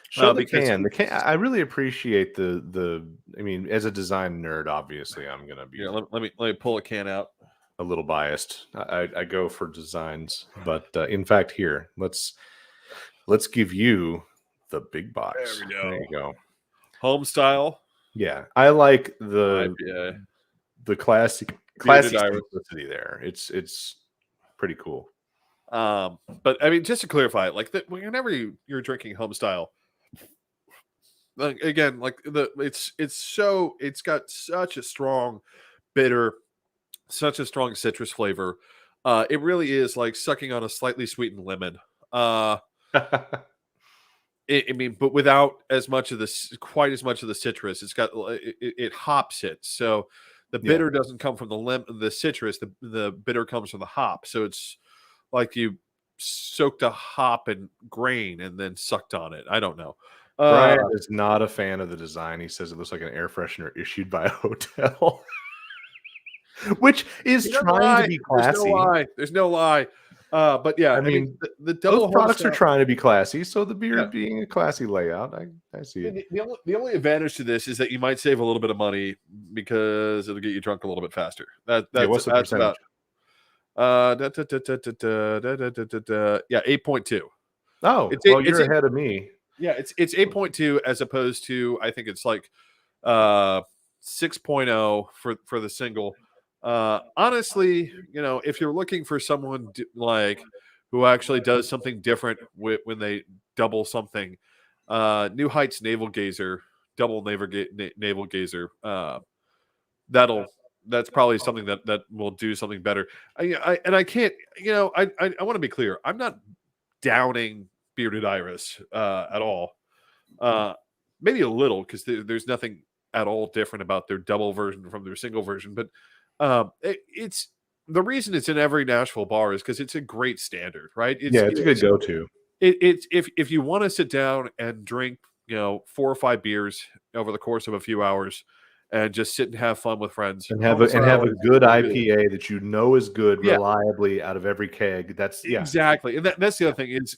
Show the can. The can. I really appreciate the. I mean, as a design nerd, obviously, I'm gonna be. Yeah, let me pull a can out. A little biased. I go for designs, but in fact, here let's give you the big box. There we go. There you go. Home style. Yeah, I like the classy Bearded simplicity there. It's pretty cool. But I mean, just to clarify, like whenever you're drinking home style, like again, like it's got such a strong bitter, such a strong citrus flavor. It really is like sucking on a slightly sweetened lemon. I mean, but without as much of quite as much of the citrus. It's got it hops it, so the bitter doesn't come from the citrus. The bitter comes from the hop. So it's like you soaked a hop in grain and then sucked on it. I don't know. Brian is not a fan of the design. He says it looks like an air freshener issued by a hotel, which is trying to be classy. There's no lie. But yeah, I mean the double products are trying to be classy, so the beer being a classy layout, I see it. The only advantage to this is that you might save a little bit of money because it'll get you drunk a little bit faster. What's the percentage? 8.2. Oh, you're ahead of me. Yeah, it's 8.2 as opposed to I think it's like 6.0 for the single. Honestly, if you're looking for someone who actually does something different when they double something, New Heights Navel Gazer, double navel gazer, that's probably something that will do something better. I can't, I want to be clear. I'm not downing Bearded Iris at all. Maybe a little because there's nothing at all different about their double version from their single version, but it's the reason it's in every Nashville bar is because it's a great standard, right? It's a good go-to. It's if you want to sit down and drink, 4 or 5 beers over the course of a few hours, and just sit and have fun with friends, and have a good IPA that is good reliably out of every keg. That's exactly, and that's the other thing is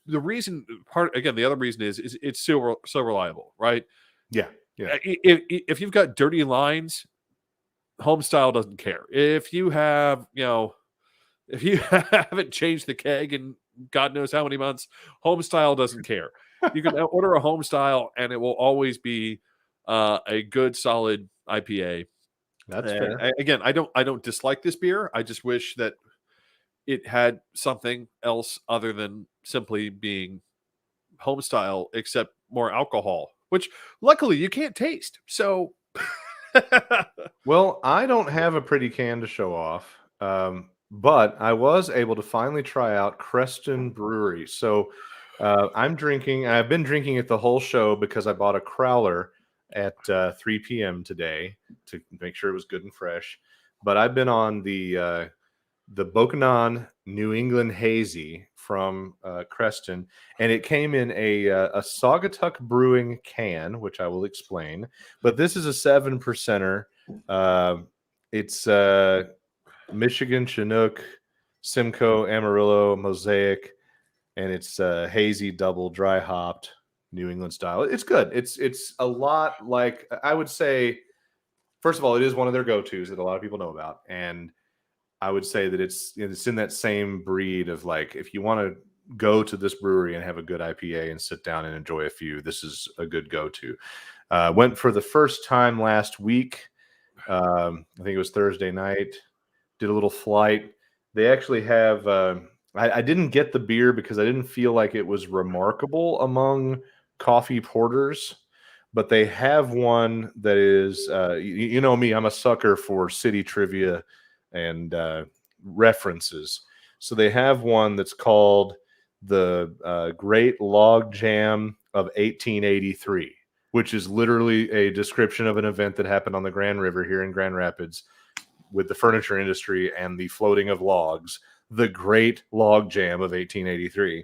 the reason the other reason is it's so reliable, right? Yeah. If you've got dirty lines, Homestyle doesn't care. If you have, if you haven't changed the keg in God knows how many months, Homestyle doesn't care. You can order a Homestyle and it will always be a good, solid IPA. That's fair. Again, I don't dislike this beer. I just wish that it had something else other than simply being Homestyle, except more alcohol, which luckily you can't taste. So. Well, I don't have a pretty can to show off, but I was able to finally try out Creston Brewery. So I've been drinking it the whole show because I bought a crowler at 3 p.m. today to make sure it was good and fresh. But I've been on the Bokanon New England Hazy from Creston, and it came in a Saugatuck Brewing can, which I will explain. But this is a 7%er. It's Michigan, Chinook, Simcoe, Amarillo, Mosaic, and it's hazy, double dry hopped New England style. It's good. It's a lot like, I would say, first of all, it is one of their go-tos that a lot of people know about, and I would say that it's in that same breed of like, if you want to go to this brewery and have a good IPA and sit down and enjoy a few, this is a good go-to. Went for the first time last week. I think it was Thursday night. Did a little flight. They actually have. I didn't get the beer because I didn't feel like it was remarkable among coffee porters, but they have one that is. You know me, I'm a sucker for city trivia and references. So they have one that's called the Great Log Jam of 1883, which is literally a description of an event that happened on the Grand River here in Grand Rapids with the furniture industry and the floating of logs, the Great Log Jam of 1883.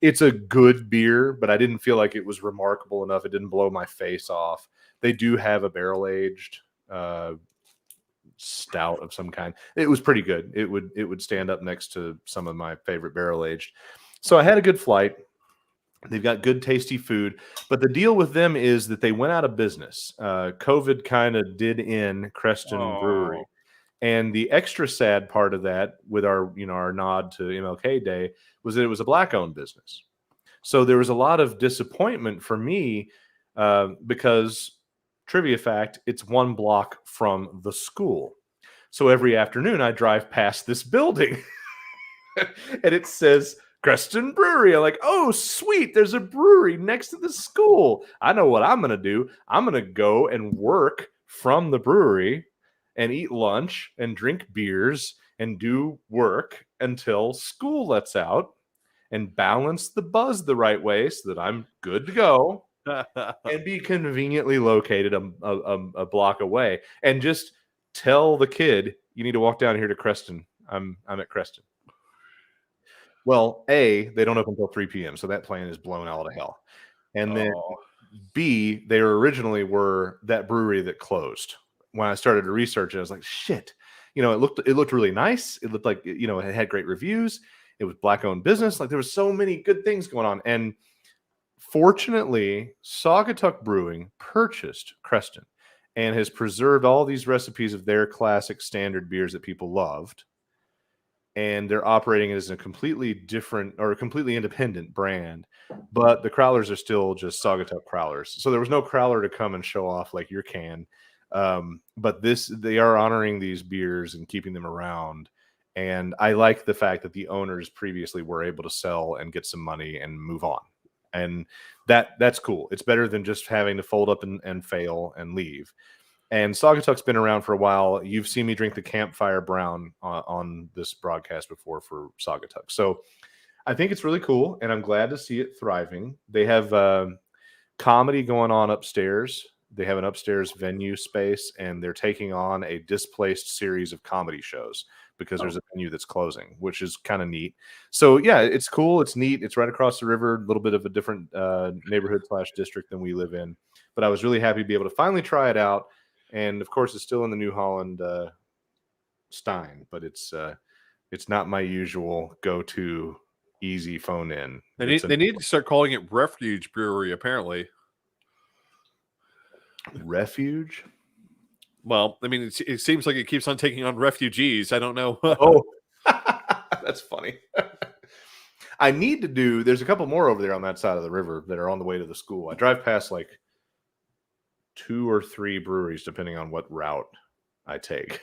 It's a good beer, but I didn't feel like it was remarkable enough. It didn't blow my face off. They do have a barrel-aged stout of some kind. It was pretty good. It would stand up next to some of my favorite barrel-aged. So I had a good flight. They've got good, tasty food. But the deal with them is that they went out of business. COVID kind of did in Creston Brewery. And the extra sad part of that, with our nod to MLK Day, was that it was a Black-owned business. So there was a lot of disappointment for me because, trivia fact, it's 1 block from the school. So every afternoon I drive past this building and it says Creston Brewery. I'm like, oh, sweet. There's a brewery next to the school. I know what I'm going to do. I'm going to go and work from the brewery and eat lunch and drink beers and do work until school lets out and balance the buzz the right way so that I'm good to go and be conveniently located a block away. And just tell the kid, you need to walk down here to Creston. I'm at Creston. Well, A, they don't open until 3 p.m., so that plan is blown out of hell. And then B, they originally were that brewery that closed. When I started to research it, I was like, shit. It looked really nice. It looked like, it had great reviews. It was Black-owned business. Like, there was so many good things going on. And fortunately, Saugatuck Brewing purchased Creston and has preserved all these recipes of their classic standard beers that people loved. And they're operating as a completely different or a completely independent brand. But the crowlers are still just Saugatuck crowlers. So there was no crowler to come and show off like your can. But they are honoring these beers and keeping them around. And I like the fact that the owners previously were able to sell and get some money and move on. And that's cool. It's better than just having to fold up and fail and leave. And Saugatuck's been around for a while. You've seen me drink the Campfire Brown on this broadcast before for Saugatuck. So I think it's really cool, and I'm glad to see it thriving. They have comedy going on upstairs. They have an upstairs venue space, and they're taking on a displaced series of comedy shows because there's a venue that's closing, which is kind of neat. So yeah, it's cool. It's neat. It's right across the river, a little bit of a different neighborhood / district than we live in. But I was really happy to be able to finally try it out. And of course, it's still in the New Holland Stein, but it's not my usual go-to easy phone in. They need to start calling it Refuge Brewery, apparently. Refuge? Well, I mean, it seems like it keeps on taking on refugees. I don't know. Oh, that's funny. I need to do, there's a couple more over there on that side of the river that are on the way to the school. I drive past like 2 or 3 breweries, depending on what route I take.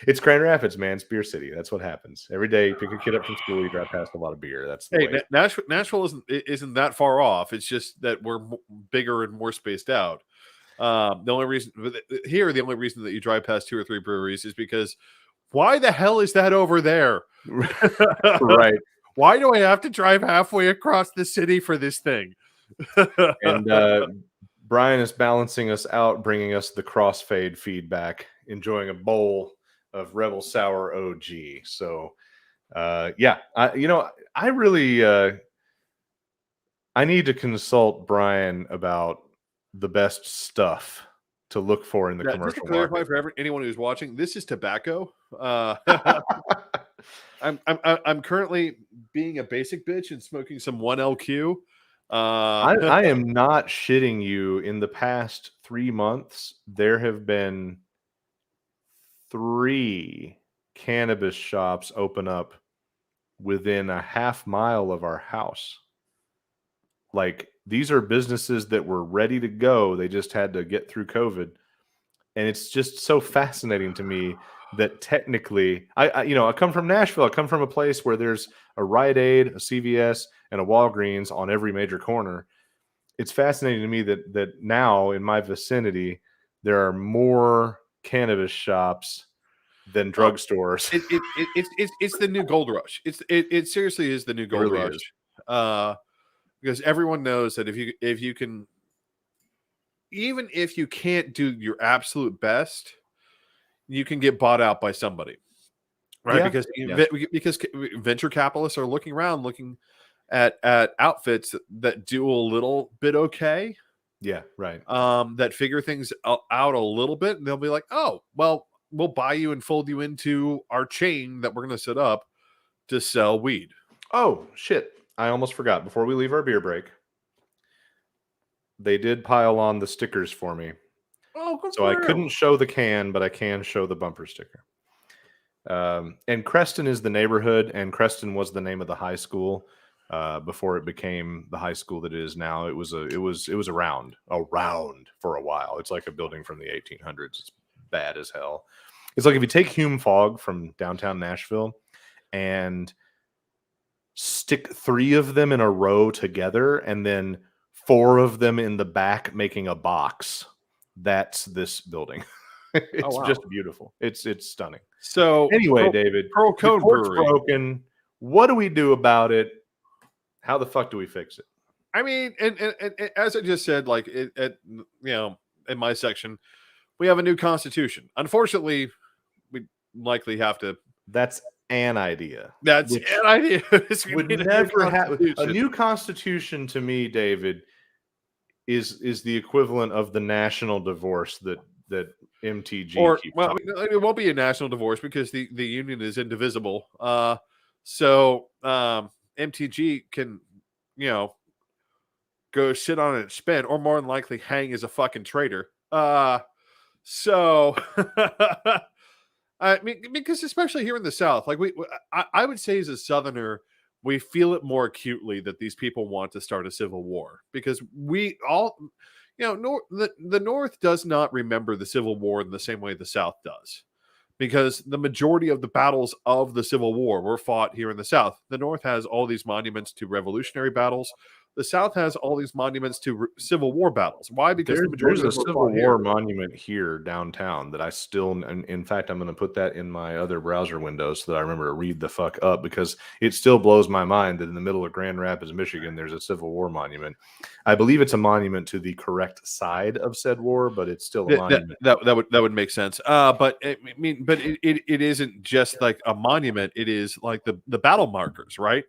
It's Grand Rapids, man. It's beer city. That's what happens. Every day, you pick a kid up from school, you drive past a lot of beer. That's the way. Nashville isn't that far off. It's just that we're bigger and more spaced out. The only reason that you drive past 2 or 3 breweries is because why the hell is that over there? Right. Why do I have to drive halfway across the city for this thing? And Brian is balancing us out, bringing us the crossfade feedback, enjoying a bowl of Rebel Sour OG. So, yeah, I really, I need to consult Brian about the best stuff to look for in the commercial just to clarify market. for anyone who's watching, this is tobacco. I'm currently being a basic bitch and smoking some 1LQ. I am not shitting you. In the past 3 months, there have been 3 cannabis shops open up within a half mile of our house. Like, these are businesses that were ready to go. They just had to get through COVID. And it's just so fascinating to me that technically, I come from Nashville. I come from a place where there's a Rite Aid, a CVS, and a Walgreens on every major corner. It's fascinating to me that now in my vicinity, there are more cannabis shops than drugstores. It's the new gold rush. It seriously is the new gold really rush. Because everyone knows that if you can, even if you can't do your absolute best, you can get bought out by somebody, right? Yeah. Because venture capitalists are looking around, looking at outfits that do a little bit okay, Yeah, right. that figure things out a little bit, and they'll be like, oh, well, we'll buy you and fold you into our chain that we're going to set up to sell weed. Oh, shit. I almost forgot. Before we leave our beer break, they did pile on the stickers for me. Oh, good So for I you. couldn't show the can, but I can show the bumper sticker. And Creston is the neighborhood, and Creston was the name of the high school before it became the high school that it is now. It was around for a while. It's like a building from the 1800s. It's bad as hell. It's like if you take Hume Fog from downtown Nashville and stick 3 of them in a row together, and then 4 of them in the back making a box. That's this building. It's just beautiful. It's stunning. So anyway, David, Pearl Cone the court's Brewery. broken. What do we do about it? How the fuck do we fix it? I mean, and as I just said, like in my section, we have a new constitution. Unfortunately, we likely have to. That's an idea. That's an idea. Would never have a new constitution. To me, David, is the equivalent of the national divorce that MTG keeps talking about. It won't be a national divorce because the union is indivisible. So MTG can, go sit on it and spin, or more than likely hang as a fucking traitor. So I mean, because especially here in the South, like I would say as a Southerner, we feel it more acutely that these people want to start a civil war, because we all, the North does not remember the Civil War in the same way the South does, because the majority of the battles of the Civil War were fought here in the South. The North has all these monuments to revolutionary battles. The South has all these monuments to Civil War battles. Why? Because there's a Civil War monument here downtown that I still, in fact, I'm going to put that in my other browser window so that I remember to read the fuck up, because it still blows my mind that in the middle of Grand Rapids, Michigan, there's a Civil War monument. I believe it's a monument to the correct side of said war, but it's still a monument. That would make sense. But it isn't just like a monument. It is like the battle markers, right?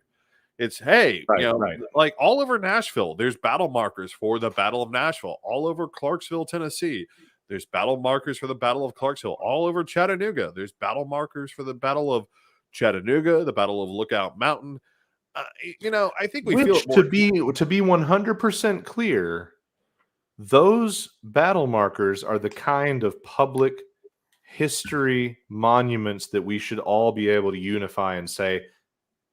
It's like all over Nashville, there's battle markers for the Battle of Nashville. All over Clarksville, Tennessee, there's battle markers for the Battle of Clarksville. All over Chattanooga, there's battle markers for the Battle of Chattanooga, the Battle of Lookout Mountain. I think we feel it more. To be 100% clear, those battle markers are the kind of public history monuments that we should all be able to unify and say,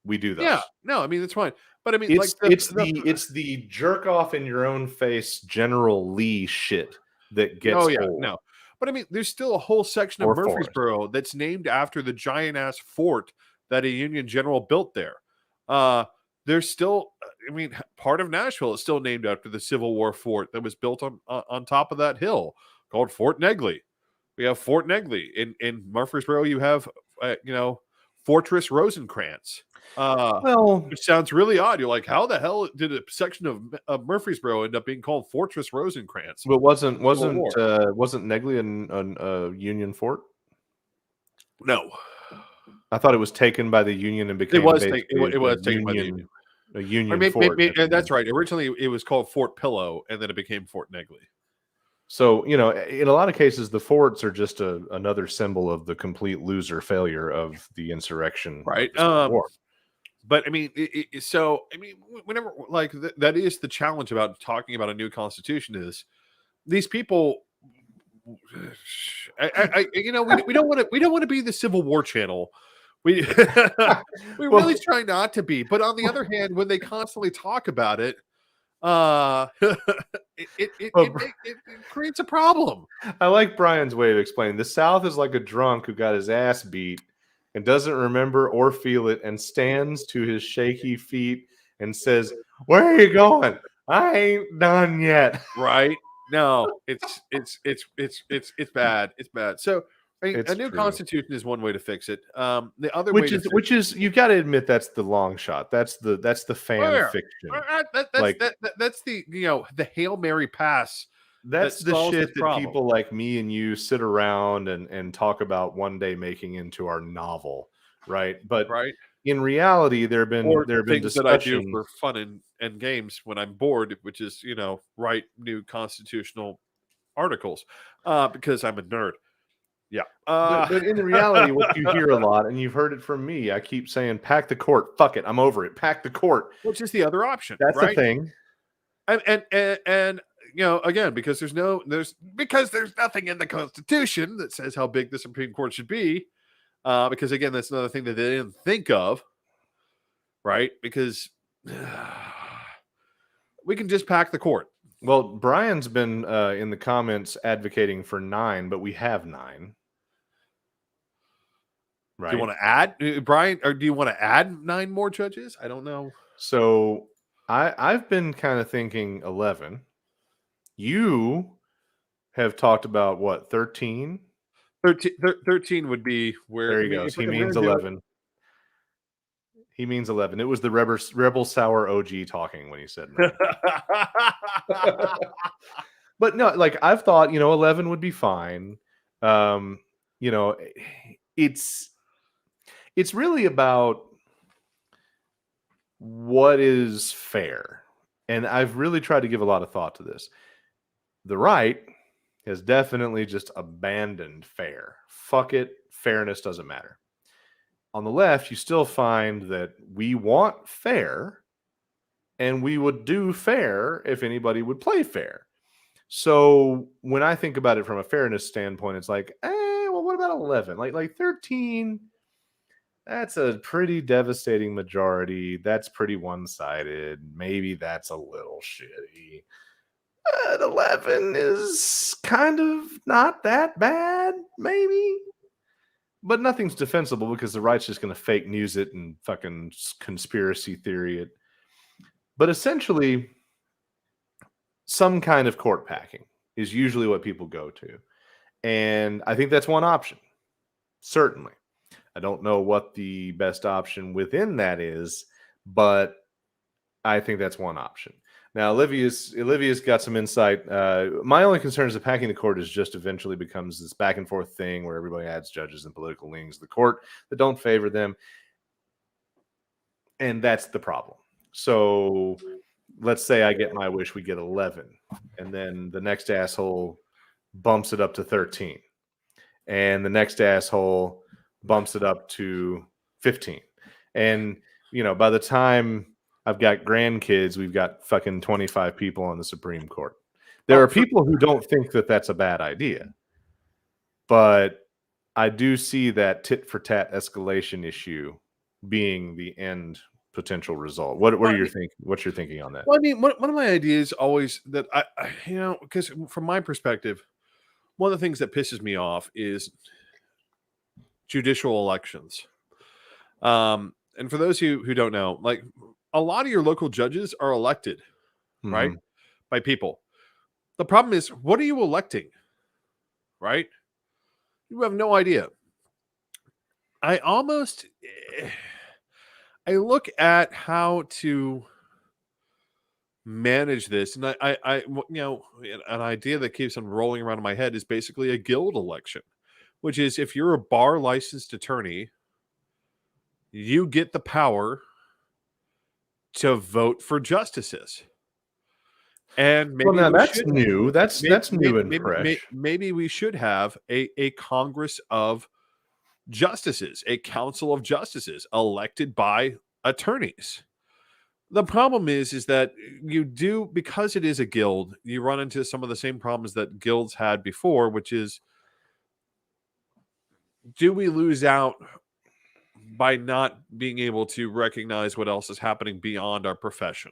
we do those. Yeah, no, I mean, it's fine. But I mean, it's the jerk off in your own face General Lee shit that gets old. No. But I mean, there's still a whole section of Murfreesboro that's named after the giant ass fort that a Union general built there. There's still, part of Nashville is still named after the Civil War fort that was built on top of that hill called Fort Negley. We have Fort Negley in Murfreesboro. You have Fortress Rosencrantz. Which sounds really odd. You're like, how the hell did a section of Murfreesboro end up being called Fortress Rosencrantz? But wasn't Negley a Union fort? No, I thought it was taken by the Union and became. It was taken by the Union. A Union fort. That's right. Originally, it was called Fort Pillow, and then it became Fort Negley. So, in a lot of cases, the forts are just another symbol of the complete loser failure of the insurrection. Right. But whenever that is the challenge about talking about a new constitution is these people. We don't want to be the Civil War channel. We really try not to be. But on the other hand, when they constantly talk about it, it creates a problem. I like Brian's way of explaining. The South is like a drunk who got his ass beat and doesn't remember or feel it, and stands to his shaky feet and says, "Where are you going? I ain't done yet." Right? No, it's bad. It's bad. So a new constitution is one way to fix it. The other way, which is you got to admit that's the long shot. That's the fan fiction. That's the the Hail Mary pass That's that the solves shit this that problem. people like me and you sit around and talk about one day making into our novel, right? But Right? in reality, there have Or been things that I do discussions. for fun and games when I'm bored, which is, write new constitutional articles, because I'm a nerd. Yeah. But in reality, what you hear a lot, and you've heard it from me, I keep saying, "Pack the court, fuck it, I'm over it. Pack the court." which is the other option, That's the right? thing. And again, because there's nothing in the Constitution that says how big the Supreme Court should be. Because again, that's another thing that they didn't think of, right? Because we can just pack the court. Well, Brian's been in the comments advocating for 9, but we have 9. Right. Do you want to add, Brian, or do you want to add 9 more judges? I don't know. So I've been kind of thinking 11. You have talked about what, 13? 13 would be where. There he goes. He means 11. He means 11. It was the Rebel Sour OG talking when he said 9. But no, like I've thought, 11 would be fine. It's really about what is fair. And I've really tried to give a lot of thought to this. The right has definitely just abandoned fair. Fuck it. Fairness doesn't matter. On the left, you still find that we want fair, and we would do fair if anybody would play fair. So when I think about it from a fairness standpoint, it's like, well, what about 11? Like 13, that's a pretty devastating majority. That's pretty one-sided. Maybe that's a little shitty. 11 is kind of not that bad, maybe. But nothing's defensible because the right's just going to fake news it and fucking conspiracy theory it. But essentially, some kind of court packing is usually what people go to. And I think that's one option. Certainly. I don't know what the best option within that is, but I think that's one option. Now, Olivia's got some insight. My only concern is that packing the court is just eventually becomes this back and forth thing where everybody adds judges and political leanings to the court that don't favor them. And that's the problem. So let's say I get my wish, we get 11. And then the next asshole bumps it up to 13. And the next asshole bumps it up to 15. And, by the time I've got grandkids, we've got fucking 25 people on the Supreme Court. There are people who don't think that that's a bad idea. But I do see that tit for tat escalation issue being the end potential result. What's your thinking on that? Well, I mean, one of my ideas always that I because from my perspective, one of the things that pisses me off is judicial elections. And for those who don't know, like a lot of your local judges are elected, right, by people. The problem is, what are you electing? Right? You have no idea. I look at how to manage this, and I an idea that keeps on rolling around in my head is basically a guild election, which is if you're a bar licensed attorney, you get the power to vote for justices. And maybe that's new. That's new and fresh. Maybe we should have a Congress of justices, a council of justices elected by attorneys. The problem is that you do, because it is a guild, you run into some of the same problems that guilds had before, which is, do we lose out by not being able to recognize what else is happening beyond our profession?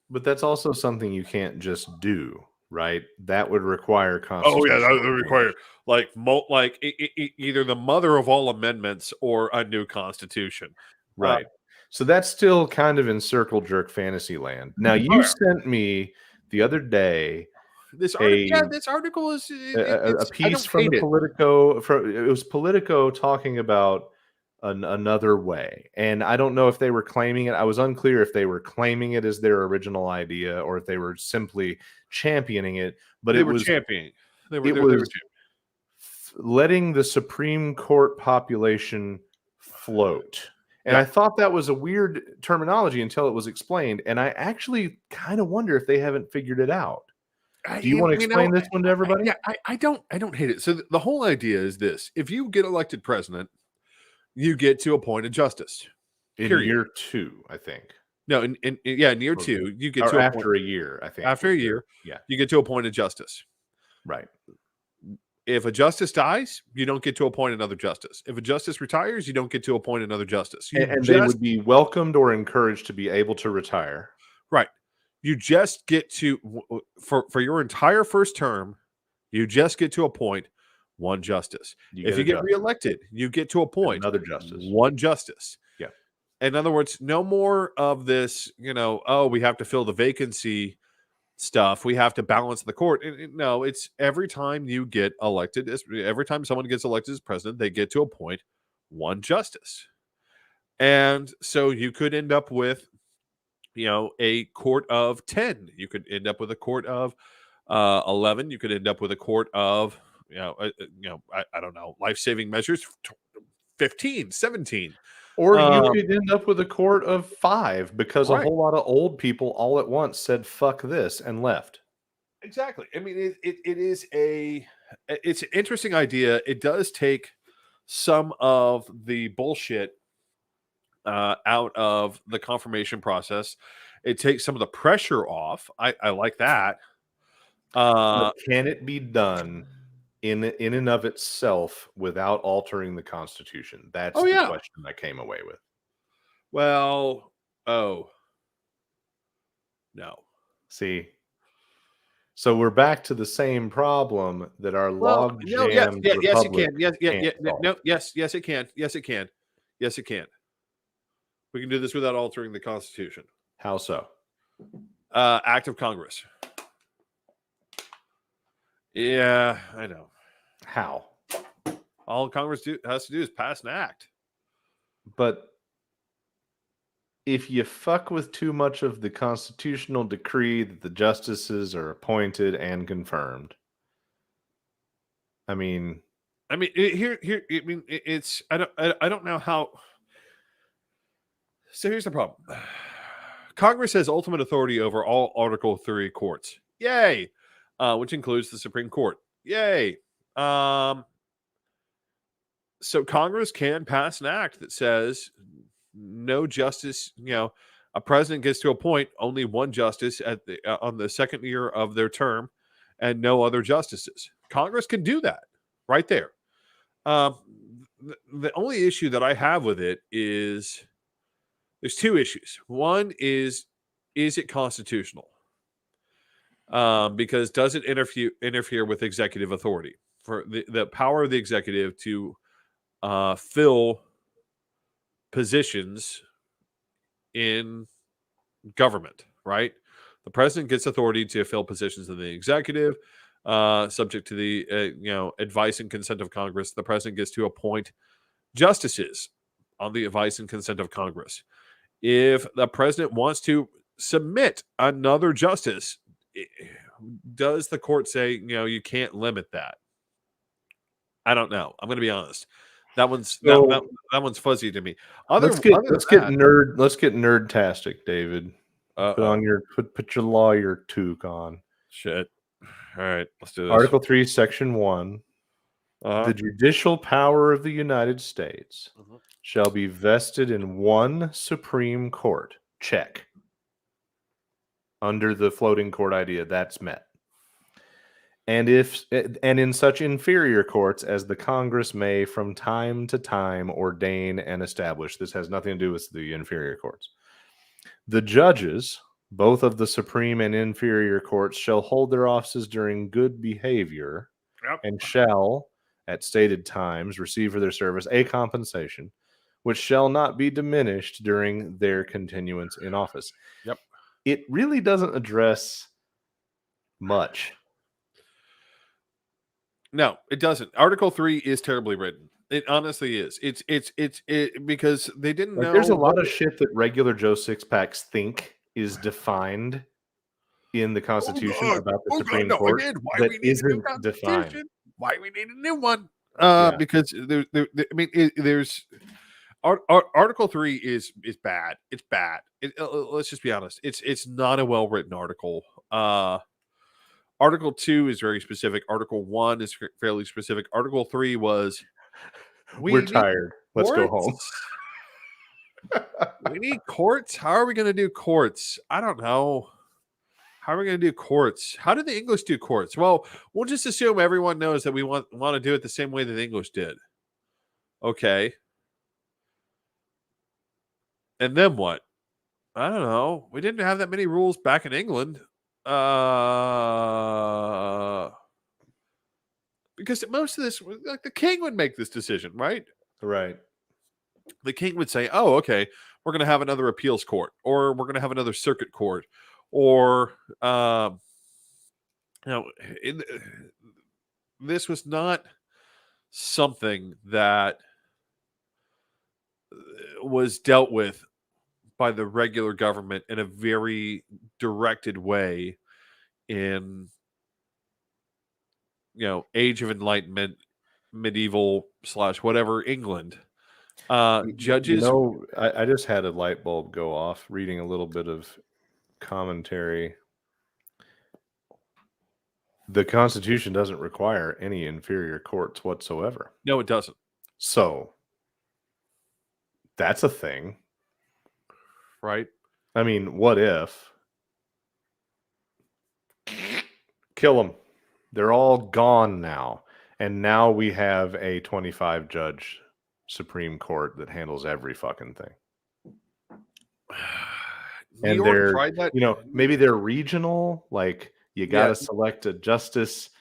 But that's also something you can't just do, right? That would require that would require either the mother of all amendments or a new constitution, right? So that's still kind of in circle jerk fantasy land. Now, you sent me the other day this article is a piece from Politico. It was Politico talking about another way. And I don't know if they were claiming it. I was unclear if they were claiming it as their original idea or if they were simply championing it. But They were championing. They were was championing. letting the Supreme Court population float. And I thought that was a weird terminology until it was explained. And I actually kind of wonder if they haven't figured it out. Do you want to explain this one to everybody? I don't hate it. So the whole idea is this: if you get elected president, you get to appoint a justice. In period. year 2, I think. No, in year 2, you get Or to after a year, I think. after a year, yeah, you get to appoint a justice. right. If a justice dies, you don't get to appoint another justice. If a justice retires, you don't get to appoint another justice. And they would be welcomed or encouraged to be able to retire. Right. You just get to, for your entire first term, you just get to appoint one justice. If you get reelected, you get to appoint another justice. One justice. Yeah. In other words, no more of this, oh, we have to fill the vacancy stuff. We have to balance the court. No, it's every time you get elected, every time someone gets elected as president, they get to appoint one justice. And so you could end up with, a court of 10. You could end up with a court of 11. You could end up with a court of, I don't know, life-saving measures, 15, 17. Or you could end up with a court of 5 because right. a whole lot of old people all at once said, fuck this, and left. Exactly. I mean, it's an interesting idea. It does take some of the bullshit out of the confirmation process. It takes some of the pressure off. I like that. But can it be done in and of itself without altering the Constitution? That's the question I came away with. Well, no. See, so we're back to the same problem that our log jammed yes, it can. Yes, it can. Yes, it can. We can do this without altering the Constitution. How so? Act of Congress. Yeah, I know. How? All Congress has to do is pass an act. But if you fuck with too much of the constitutional decree that the justices are appointed and confirmed, I mean, it's I don't know how. So here's the problem. Congress has ultimate authority over all Article 3 courts. Yay! Which includes the Supreme Court. Yay! So Congress can pass an act that says no justice, a president gets to appoint only one justice on the second year of their term and no other justices. Congress can do that right there. The only issue that I have with it is there's 2 issues. One is it constitutional? Because does it interfere with executive authority? For the power of the executive to fill positions in government, right? The president gets authority to fill positions in the executive, subject to the advice and consent of Congress. The president gets to appoint justices on the advice and consent of Congress. If the president wants to submit another justice, does the court say, you can't limit that? I don't know. I'm going to be honest. That one's fuzzy to me. Let's get nerdtastic, David. Put your lawyer toque on. Shit. All right, let's do this. Article 3, Section 1. The judicial power of the United States shall be vested in one Supreme Court. Check. Under the floating court idea, that's met. And in such inferior courts as the Congress may from time to time ordain and establish. This has nothing to do with the inferior courts. The judges, both of the Supreme and inferior courts, shall hold their offices during good behavior and shall, at stated times, receive for their service a compensation, which shall not be diminished during their continuance in office. Yep. It really doesn't address much. No, it doesn't. Article 3 is terribly written. It honestly is. It's because they didn't Like, know. there's a lot of shit that regular Joe Sixpacks think is defined in the Constitution about the Supreme no, Court I did. Why that we need a new isn't defined. constitution? Why we need a new one? Yeah. Because I mean, there's Article 3 is bad. It's bad. Let's just be honest. It's not a well written article. Article 2 is very specific. Article 1 is fairly specific. Article 3 was We're need tired. Let's go home. courts. We need courts. How are we going to do courts? I don't know. How are we going to do courts? How do the English do courts? Well, we'll just assume everyone knows that we want to do it the same way that the English did. Okay. And then what? I don't know. We didn't have that many rules back in England. Because most of this, like the king would make this decision, right? Right. The king would say, "Oh, okay, we're going to have another appeals court, or we're going to have another circuit court, or this was not something that was dealt with by the regular government in a very directed way in Age of Enlightenment, medieval / whatever England. Judges, I just had a light bulb go off reading a little bit of commentary. The Constitution doesn't require any inferior courts whatsoever. no, it doesn't. So that's a thing, Right? I mean, what if? Kill them. They're all gone now. And now we have a 25 judge Supreme Court that handles every fucking thing. New And York they're, tried that. Maybe they're regional. Like, you got to select a justice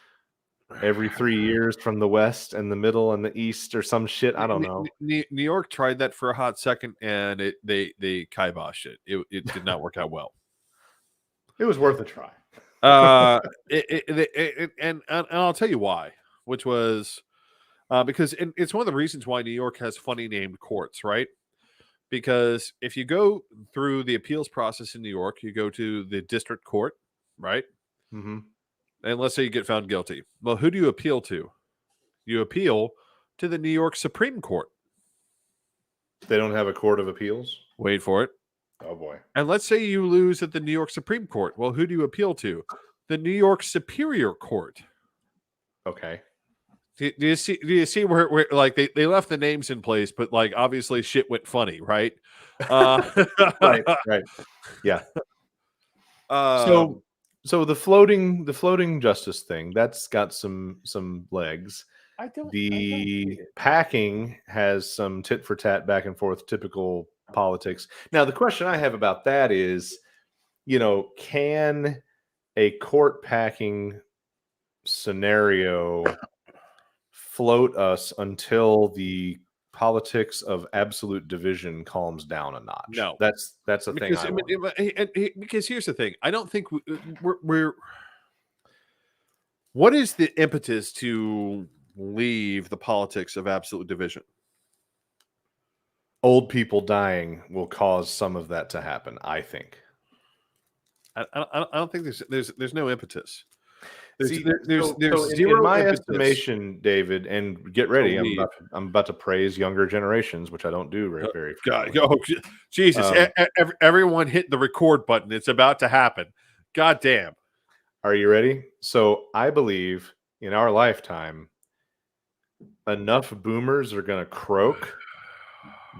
every 3 years from the West and the Middle and the East or some shit. I don't know. New York tried that for a hot second, and they kiboshed it. It did not work out well. It was worth a try. And I'll tell you why, which was because it's one of the reasons why New York has funny named courts, right? Because if you go through the appeals process in New York, you go to the district court, right? Mm-hmm. And let's say you get found guilty. Well, who do you appeal to? You appeal to the New York Supreme Court. They don't have a court of appeals? Wait for it. Oh, boy. And let's say you lose at the New York Supreme Court. Well, who do you appeal to? The New York Superior Court. Okay. Do you see where like they left the names in place, but like obviously shit went funny, right? Right. Yeah. So the floating justice thing, that's got some legs. The packing has some tit for tat, back and forth, typical politics. Now, the question I have about that is, can a court packing scenario float us until the politics of absolute division calms down a notch? No, that's a thing. Because here's the thing: I don't think we're. What is the impetus to leave the politics of absolute division? Old people dying will cause some of that to happen, I think. I don't think there's no impetus. There's so zero in my impetus. estimation, David, and get ready. I'm about to praise younger generations, which I don't do very frequently. Oh, Jesus! Everyone hit the record button. It's about to happen. God damn. Are you ready? So I believe in our lifetime, enough boomers are going to croak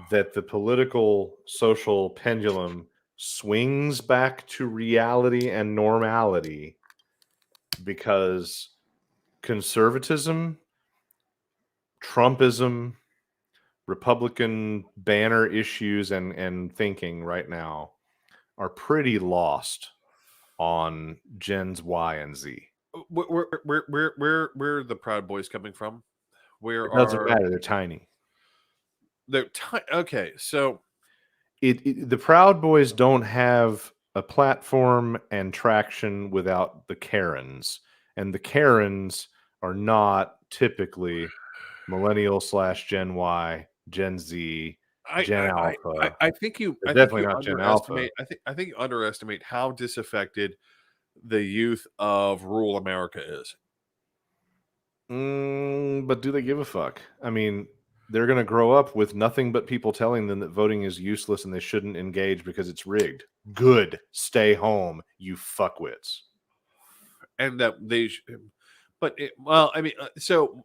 that the political social pendulum swings back to reality and normality, because conservatism, Trumpism, Republican banner issues and thinking right now are pretty lost on Gens Y and Z. Where are the Proud Boys coming from? It doesn't matter. They're tiny. Okay, so the Proud Boys don't have a platform and traction without the Karens, and the Karens are not typically millennial/Gen Y, Gen Z, Gen Alpha. I think you They're I think definitely you not Gen Alpha. underestimate I think you underestimate how disaffected the youth of rural America is. But do they give a fuck? I mean, they're going to grow up with nothing but people telling them that voting is useless and they shouldn't engage because it's rigged. Good. Stay home, you fuckwits. And that but well, I mean, so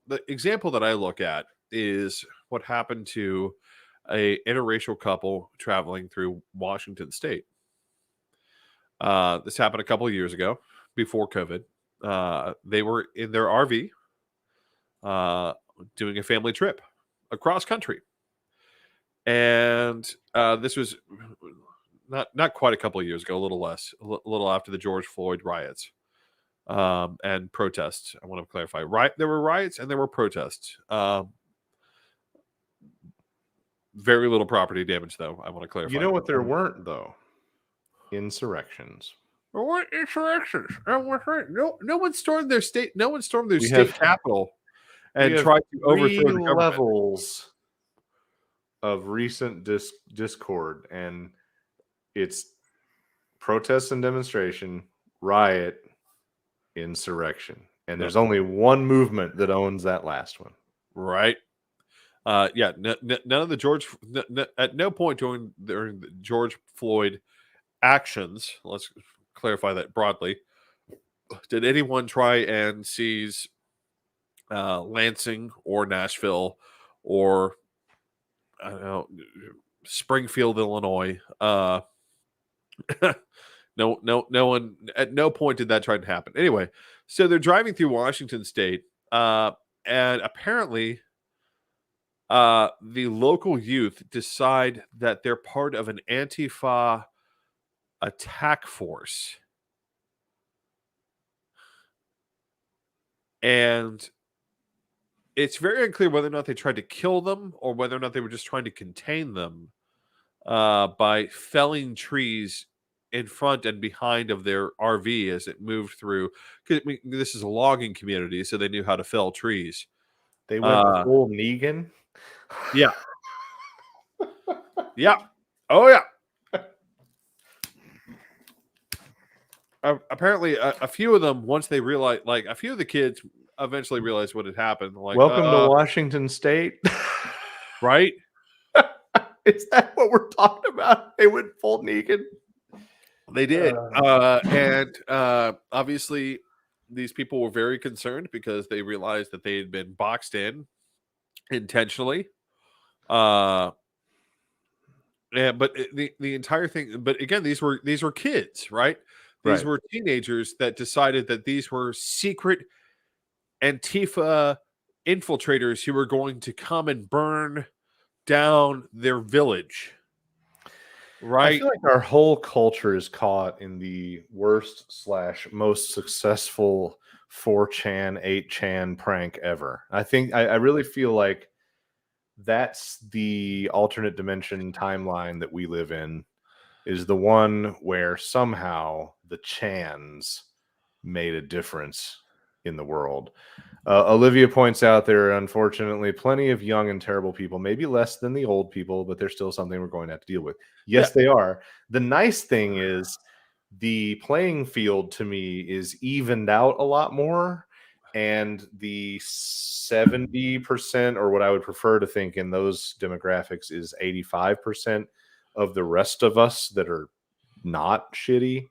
the example that I look at is what happened to a interracial couple traveling through Washington State. This happened a couple of years ago, before COVID. They were in their RV, doing a family trip across country, and this was not quite a couple of years ago, a little less, a little after the George Floyd riots and protests. I want to clarify, there were riots and there were protests. Very little property damage, though. I want to clarify. You know what there weren't, though? Insurrections. There weren't insurrections. No one stormed their state. No one stormed their We state have- capital and We have tried to overthrow the three government. levels of recent discord, and it's protest and demonstration, riot, insurrection, and there's only one movement that owns that last one. Right. Yeah. None of the George. At no point during the George Floyd actions. Let's clarify that broadly. Did anyone try and seize Lansing or Nashville or I don't know, Springfield, Illinois? No one. At no point did that try to happen. Anyway, so they're driving through Washington State, and apparently, the local youth decide that they're part of an Antifa attack force, and it's very unclear whether or not they tried to kill them or whether or not they were just trying to contain them by felling trees in front and behind of their RV as it moved through. 'Cause, I mean, this is a logging community, so they knew how to fell trees. They went full Negan. Yeah. Yeah. Oh, yeah. Apparently, a few of them, once they realized, like a few of the kids eventually realized what had happened. Like, Welcome to Washington State. right? Is that what we're talking about? They went full Negan. They did. And obviously, these people were very concerned because they realized that they had been boxed in intentionally. Yeah, but the entire thing. But again, these were kids, right? These were teenagers that decided that these were secret Antifa infiltrators who were going to come and burn down their village. Right. I feel like our whole culture is caught in the worst / most successful 4chan, 8chan prank ever. I think I really feel like that's the alternate dimension timeline that we live in, is the one where somehow the Chans made a difference in the world. Olivia points out there are unfortunately plenty of young and terrible people, maybe less than the old people, but there's still something we're going to have to deal with. Yes, they are. The nice thing is the playing field to me is evened out a lot more, and the 70%, or what I would prefer to think in those demographics, is 85% of the rest of us that are not shitty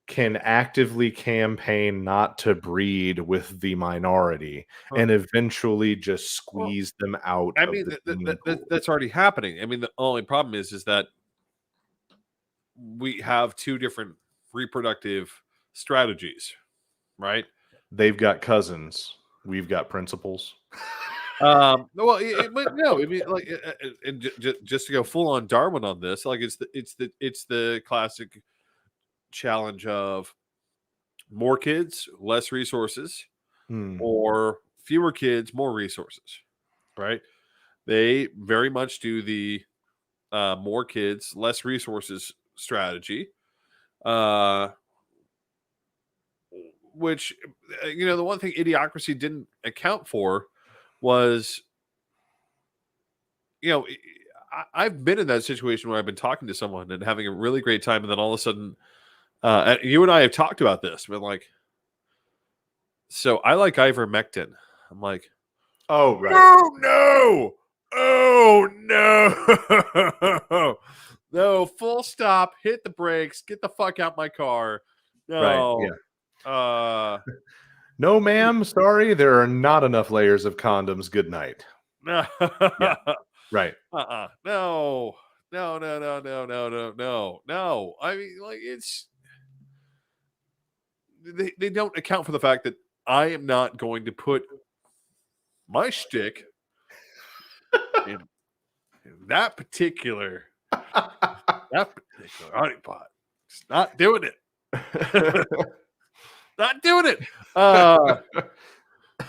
can actively campaign not to breed with the minority and eventually just squeeze them out. I mean, that's already happening. I mean, the only problem is that we have two different reproductive strategies, right? They've got cousins. We've got principals. Well, but no, I mean, like, and just to go full on Darwin on this, like, it's the classic challenge of more kids, less resources, or fewer kids, more resources, right? They very much do the more kids, less resources strategy, which, the one thing Idiocracy didn't account for was, I've been in that situation where I've been talking to someone and having a really great time, and then all of a sudden, and you and I have talked about this, but like, so I like ivermectin. I'm like, Oh, right. oh no, no, full stop, hit the brakes, get the fuck out my car. Right. No, Yeah. No, ma'am. Sorry, there are not enough layers of condoms. Good night. no, Yeah. Right. no. No. I mean, like, they don't account for the fact that I am not going to put my shtick in that particular honeypot. Just not doing it. Not doing it.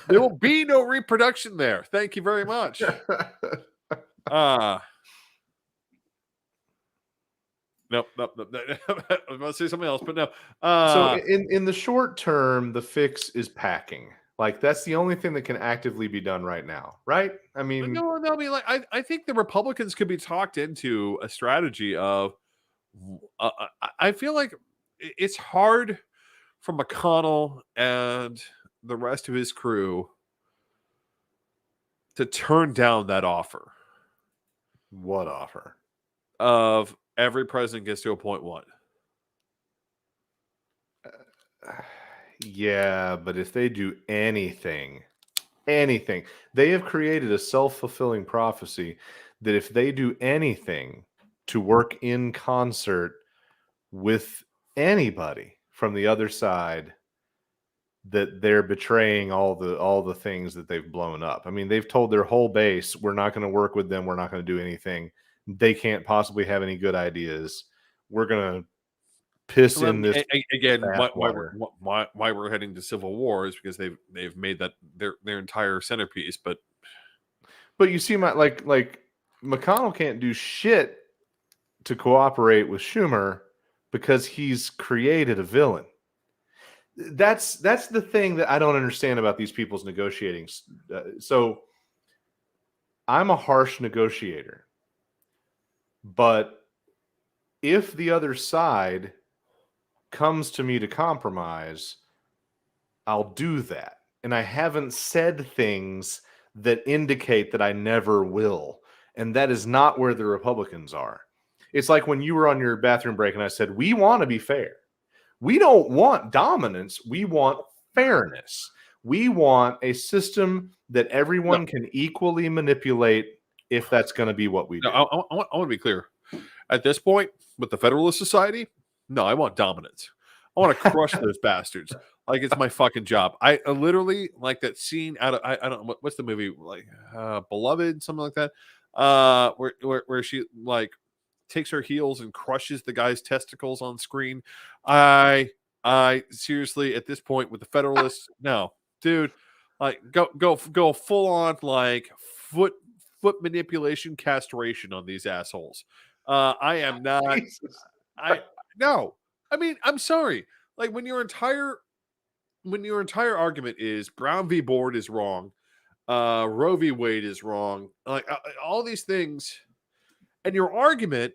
There will be no reproduction there. Thank you very much. Nope. I was about to say something else, but no. So in the short term, the fix is packing. Like, that's the only thing that can actively be done right now, right? I mean, no. I mean, like, I think the Republicans could be talked into a strategy of. I feel like it's hard for McConnell and the rest of his crew to turn down that offer. What offer? Of every president gets to appoint one. Yeah, but if they do anything, they have created a self-fulfilling prophecy that if they do anything to work in concert with anybody from the other side, that they're betraying all the things that they've blown up. I mean, they've told their whole base, we're not going to work with them. We're not going to do anything. They can't possibly have any good ideas. We're going to piss in this again. water. Why we're heading to civil war is because they've made that their entire centerpiece. But you see, like McConnell can't do shit to cooperate with Schumer because he's created a villain. That's the thing that I don't understand about these people's negotiating. So I'm a harsh negotiator, but if the other side comes to me to compromise, I'll do that. And I haven't said things that indicate that I never will. And that is not where the Republicans are. It's like when you were on your bathroom break and I said, we want to be fair. We don't want dominance. We want fairness. We want a system that everyone can equally manipulate if that's going to be what we do. I want to be clear. At this point, with the Federalist Society, no, I want dominance. I want to crush those bastards. Like, it's my fucking job. I literally like that scene out of I don't know what's the movie, like Beloved, something like that. Where she like takes her heels and crushes the guy's testicles on screen. I seriously, at this point with the Federalists, no, dude, like go full on like foot manipulation, castration on these assholes. I am not. No. I mean, I'm sorry. Like, when your entire argument is Brown v. Board is wrong, Roe v. Wade is wrong, like all these things, and your argument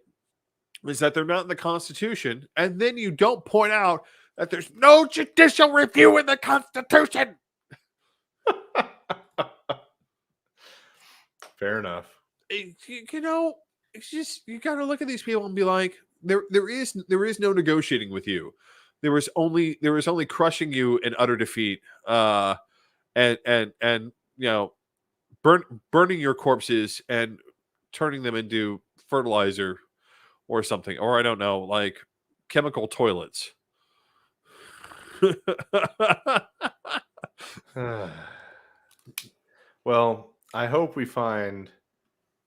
is that they're not in the Constitution, and then you don't point out that there's no judicial review in the Constitution. Fair enough. It's just, you got to look at these people and be like, there is no negotiating with you. There was only crushing you in utter defeat, and burning your corpses and turning them into fertilizer or something, or I don't know, like chemical toilets. Well, I hope we find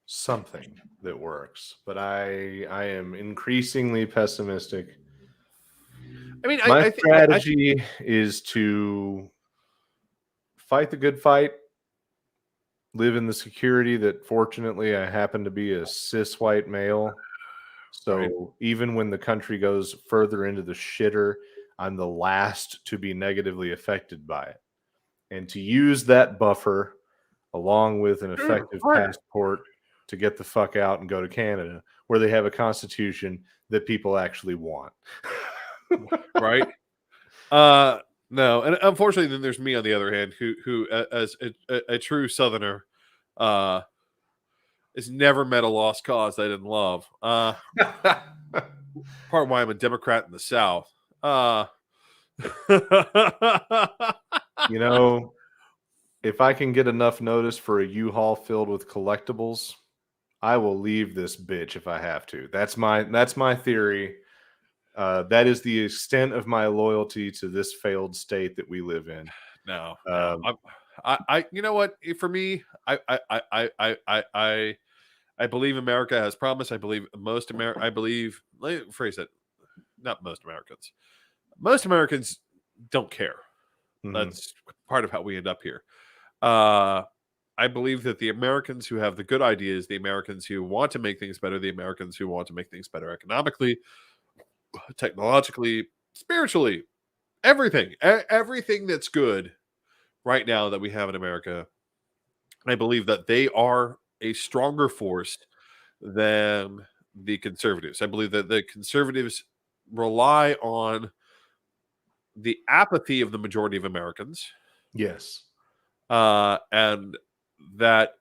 something that works, but I am increasingly pessimistic. I mean, my strategy is to fight the good fight, live in the security that fortunately I happen to be a cis white male. So right. Even when the country goes further into the shitter, I'm the last to be negatively affected by it. And to use that buffer, along with an effective passport to get the fuck out and go to Canada, where they have a constitution that people actually want. Right? No, and unfortunately, then there's me on the other hand, who as a true Southerner, has never met a lost cause I didn't love. Part of why I'm a Democrat in the South. You know, if I can get enough notice for a U-Haul filled with collectibles, I will leave this bitch if I have to. That's my theory. That is the extent of my loyalty to this failed state that we live in. No. I you know what? For me, I believe America has promise. I believe let me phrase it. Not most Americans. Most Americans don't care. That's part of how we end up here. I believe that the Americans who have the good ideas, the Americans who want to make things better, the Americans who want to make things better economically, technologically, spiritually, everything that's good right now that we have in America, I believe that they are a stronger force than the conservatives. I believe that the conservatives rely on the apathy of the majority of Americans. Yes. And that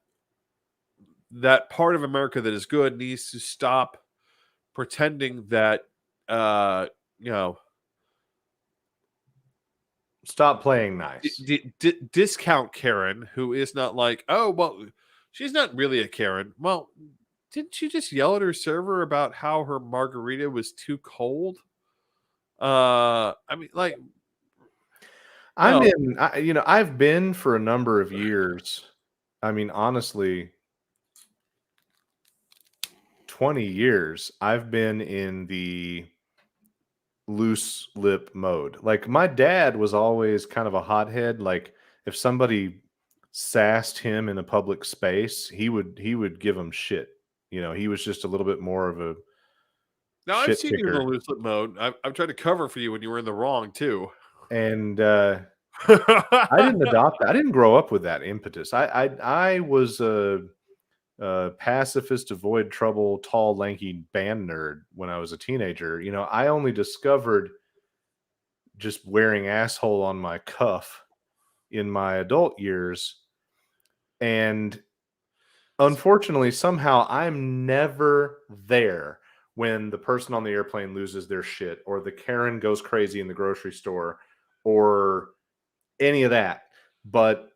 part of America that is good needs to stop pretending that, stop playing nice. Discount Karen, who is not like, oh, well, she's not really a Karen. Well, didn't she just yell at her server about how her margarita was too cold? I mean, like, I've been for a number of years. I mean, honestly, 20 years, I've been in the loose lip mode. Like, my dad was always kind of a hothead. Like, if somebody sassed him in a public space, he would give them shit. He was just a little bit more of a now I've shit seen you in the kicker. loose lip mode. I've tried to cover for you when you were in the wrong too. And I didn't adopt that. I didn't grow up with that impetus. I was a pacifist, avoid trouble, tall, lanky band nerd when I was a teenager. I only discovered just wearing asshole on my cuff in my adult years. And unfortunately, somehow I'm never there when the person on the airplane loses their shit, or the Karen goes crazy in the grocery store, or any of that. But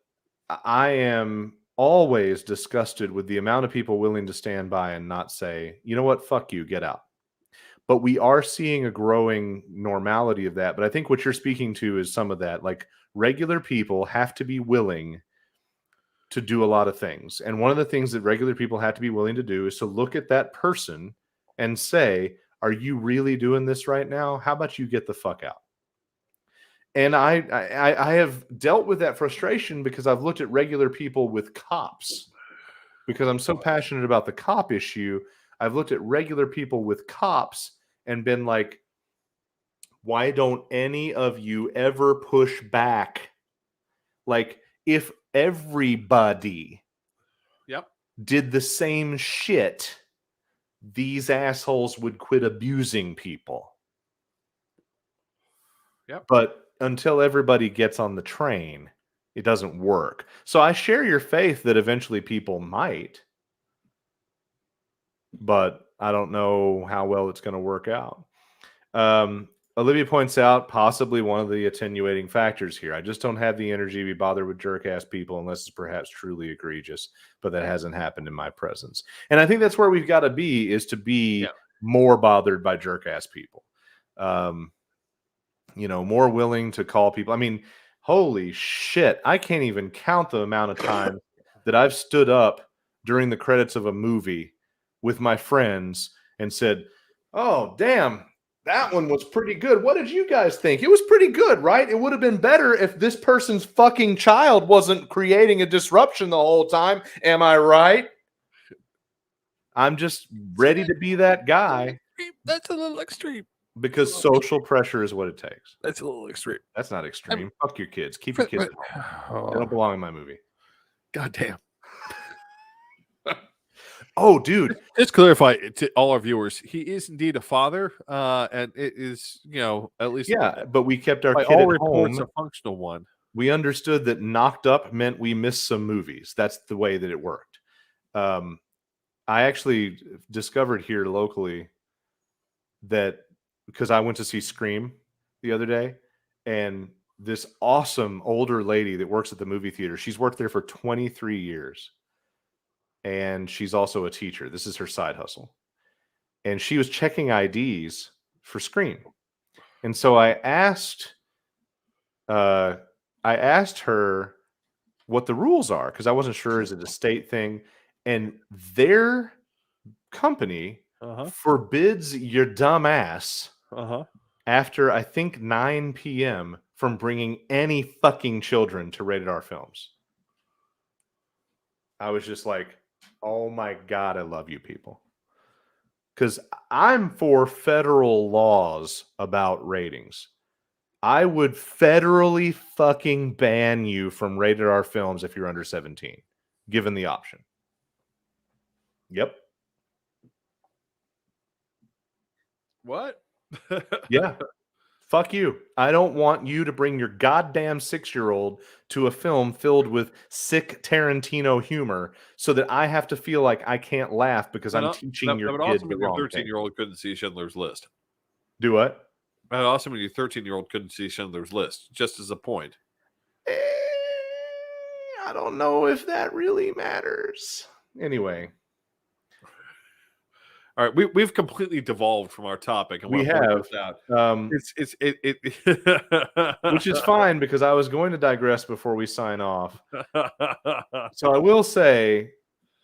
I am always disgusted with the amount of people willing to stand by and not say, you know what, fuck you, get out. But we are seeing a growing normality of that. But I think what you're speaking to is some of that. Like, regular people have to be willing to do a lot of things. And one of the things that regular people have to be willing to do is to look at that person and say, are you really doing this right now? How about you get the fuck out? And I have dealt with that frustration because I've looked at regular people with cops. Because I'm so passionate about the cop issue, I've looked at regular people with cops and been like, why don't any of you ever push back? Like, if everybody did the same shit, these assholes would quit abusing people. But until everybody gets on the train, it doesn't work. So I share your faith that eventually people might, but I don't know how well it's going to work out. Olivia points out possibly one of the attenuating factors here. I just don't have the energy to be bothered with jerk-ass people unless it's perhaps truly egregious, but that hasn't happened in my presence. And I think that's where we've got to be, is to be more bothered by jerk-ass people. More willing to call people. I mean, holy shit, I can't even count the amount of time that I've stood up during the credits of a movie with my friends and said, oh, damn, that one was pretty good. What did you guys think? It was pretty good, right? It would have been better if this person's fucking child wasn't creating a disruption the whole time. Am I right? I'm just ready to be that guy. That's a little extreme. Because social pressure is what it takes. That's a little extreme. That's not extreme. Fuck your kids. Keep your kids. They don't belong in my movie. God damn. Oh, dude. Just clarify to all our viewers, he is indeed a father, and it is, at least But we kept our by kid all at reports, home. a functional one. We understood that knocked up meant we missed some movies. That's the way that it worked. I actually discovered here locally that because I went to see Scream the other day, and this awesome older lady that works at the movie theater, she's worked there for 23 years. And she's also a teacher. This is her side hustle. And she was checking IDs for Scream. And so I asked her what the rules are, because I wasn't sure, is it a state thing? And their company forbids your dumb ass after, I think, 9 p.m. from bringing any fucking children to rated R films. I was just like, oh my God, I love you people. Because I'm for federal laws about ratings. I would federally fucking ban you from rated R films if you're under 17, given the option. Yep. What? Yeah. Fuck you. I don't want you to bring your goddamn 6-year-old to a film filled with sick Tarantino humor so that I have to feel like I can't laugh because I'm teaching your kid the wrong thing. 13-year-old couldn't see Schindler's List. Do what? That also mean your 13-year-old couldn't see Schindler's List, just as a point. I don't know if that really matters. Anyway. All right, we've completely devolved from our topic, and we have, which is fine because I was going to digress before we sign off. So I will say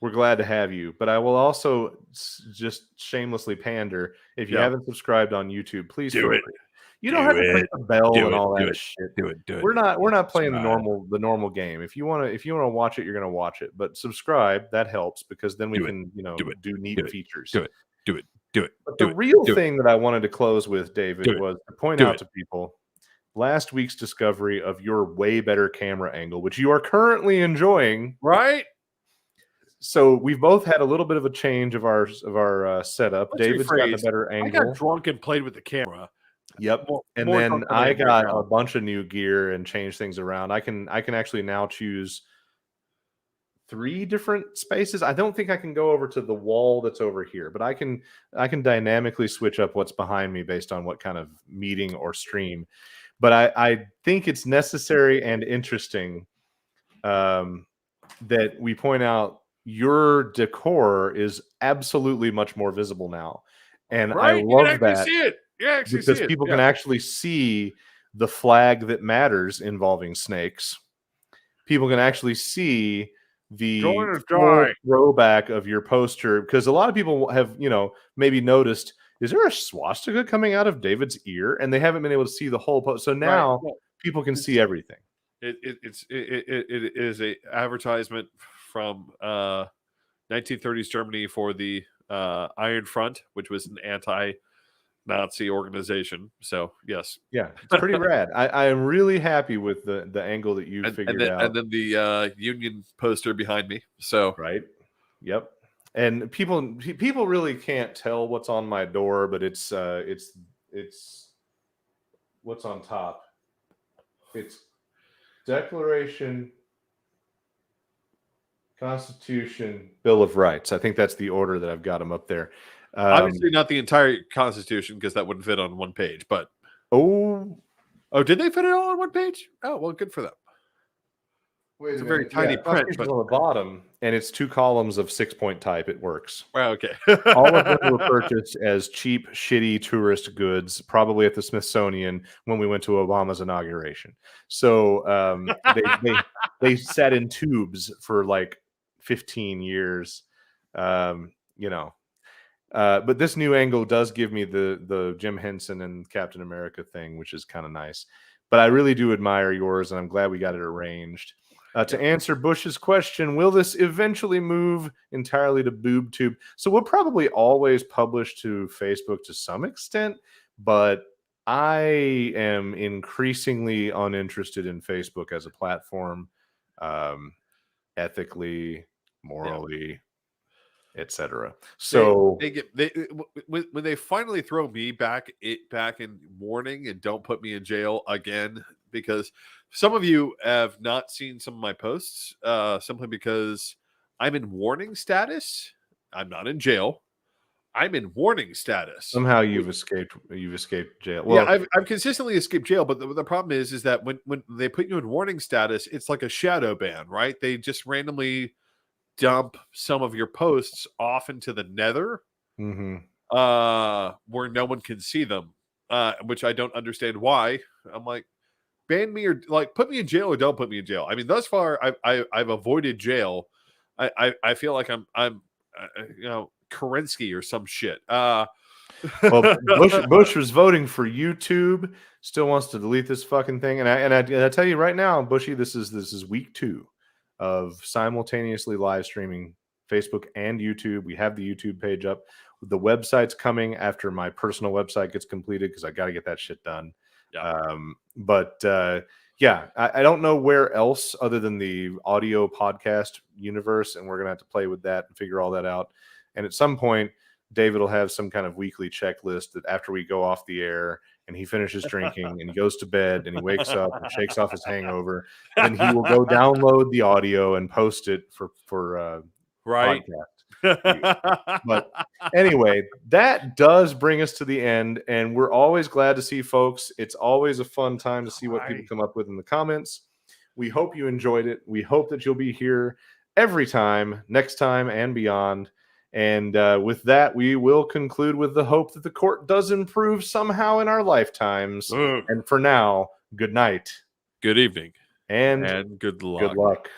we're glad to have you, but I will also just shamelessly pander. If you haven't subscribed on YouTube, please do it. You don't have to click the bell and all that shit. Do it. We're not playing the normal game. If you want to watch it, you're going to watch it. But subscribe, that helps because then we can do neat features. Do it. But the real thing that I wanted to close with, David, was to point out to people last week's discovery of your way better camera angle, which you are currently enjoying, right? So we've both had a little bit of a change of our setup. David's got a better angle. I got drunk and played with the camera. Yep. And then I got a bunch of new gear and changed things around. I can actually now choose 3 different spaces. I don't think I can go over to the wall that's over here, but I can dynamically switch up what's behind me based on what kind of meeting or stream. But I think it's necessary and interesting that we point out your decor is absolutely much more visible now. And I love that. See it. Yeah, because people can actually see the flag that matters involving snakes. People can actually see the throwback of your poster, because a lot of people have, maybe noticed, is there a swastika coming out of David's ear? And they haven't been able to see the whole post. So now people can see everything. It is a advertisement from 1930s Germany for the Iron Front, which was an anti-Nazi organization. So yes, it's pretty rad. I am really happy with the angle that you figured out, and then the Union poster behind me. So yep. And people really can't tell what's on my door, but it's what's on top. It's Declaration, Constitution, Bill of Rights. I think that's the order that I've got them up there. Obviously not the entire Constitution, because that wouldn't fit on one page, but did they fit it all on one page? Oh, well, good for them. Wait, it's a very tiny print, but on the bottom, and it's 2 columns of 6-point type. It works. Well, okay. All of them were purchased as cheap, shitty tourist goods, probably at the Smithsonian when we went to Obama's inauguration. So they sat in tubes for like 15 years, But this new angle does give me the Jim Henson and Captain America thing, which is kind of nice. But I really do admire yours, and I'm glad we got it arranged. To answer Bush's question, will this eventually move entirely to BoobTube? So we'll probably always publish to Facebook to some extent, but I am increasingly uninterested in Facebook as a platform, ethically, morally. etc. So when they finally throw me back in warning and don't put me in jail again, because some of you have not seen some of my posts simply because I'm in warning status. I'm not in jail. I'm in warning status. somehow you've escaped jail. Well, yeah, I've consistently escaped jail, but the problem is that when they put you in warning status, it's like a shadow ban, right? They just randomly dump some of your posts off into the nether, where no one can see them, which I don't understand why. I'm like, ban me or like put me in jail or don't put me in jail. I mean, thus far I've avoided jail. I feel like I'm Kerensky or some shit. well, Bush was voting for YouTube. Still wants to delete this fucking thing. And I tell you right now, Bushy, this is week 2 of simultaneously live streaming Facebook and YouTube. We have the YouTube page up. The website's coming after my personal website gets completed because I got to get that shit done. Yeah. Yeah, I don't know where else other than the audio podcast universe, and we're gonna have to play with that and figure all that out. And at some point, David will have some kind of weekly checklist that after we go off the air and he finishes drinking and he goes to bed and he wakes up and shakes off his hangover, then he will go download the audio and post it for right. Podcast. But anyway, that does bring us to the end, and we're always glad to see folks. It's always a fun time to see what people come up with in the comments. We hope you enjoyed it. We hope that you'll be here every time, next time, and beyond. And with that, we will conclude with the hope that the court does improve somehow in our lifetimes. And for now, good night, good evening, and good luck. Good luck.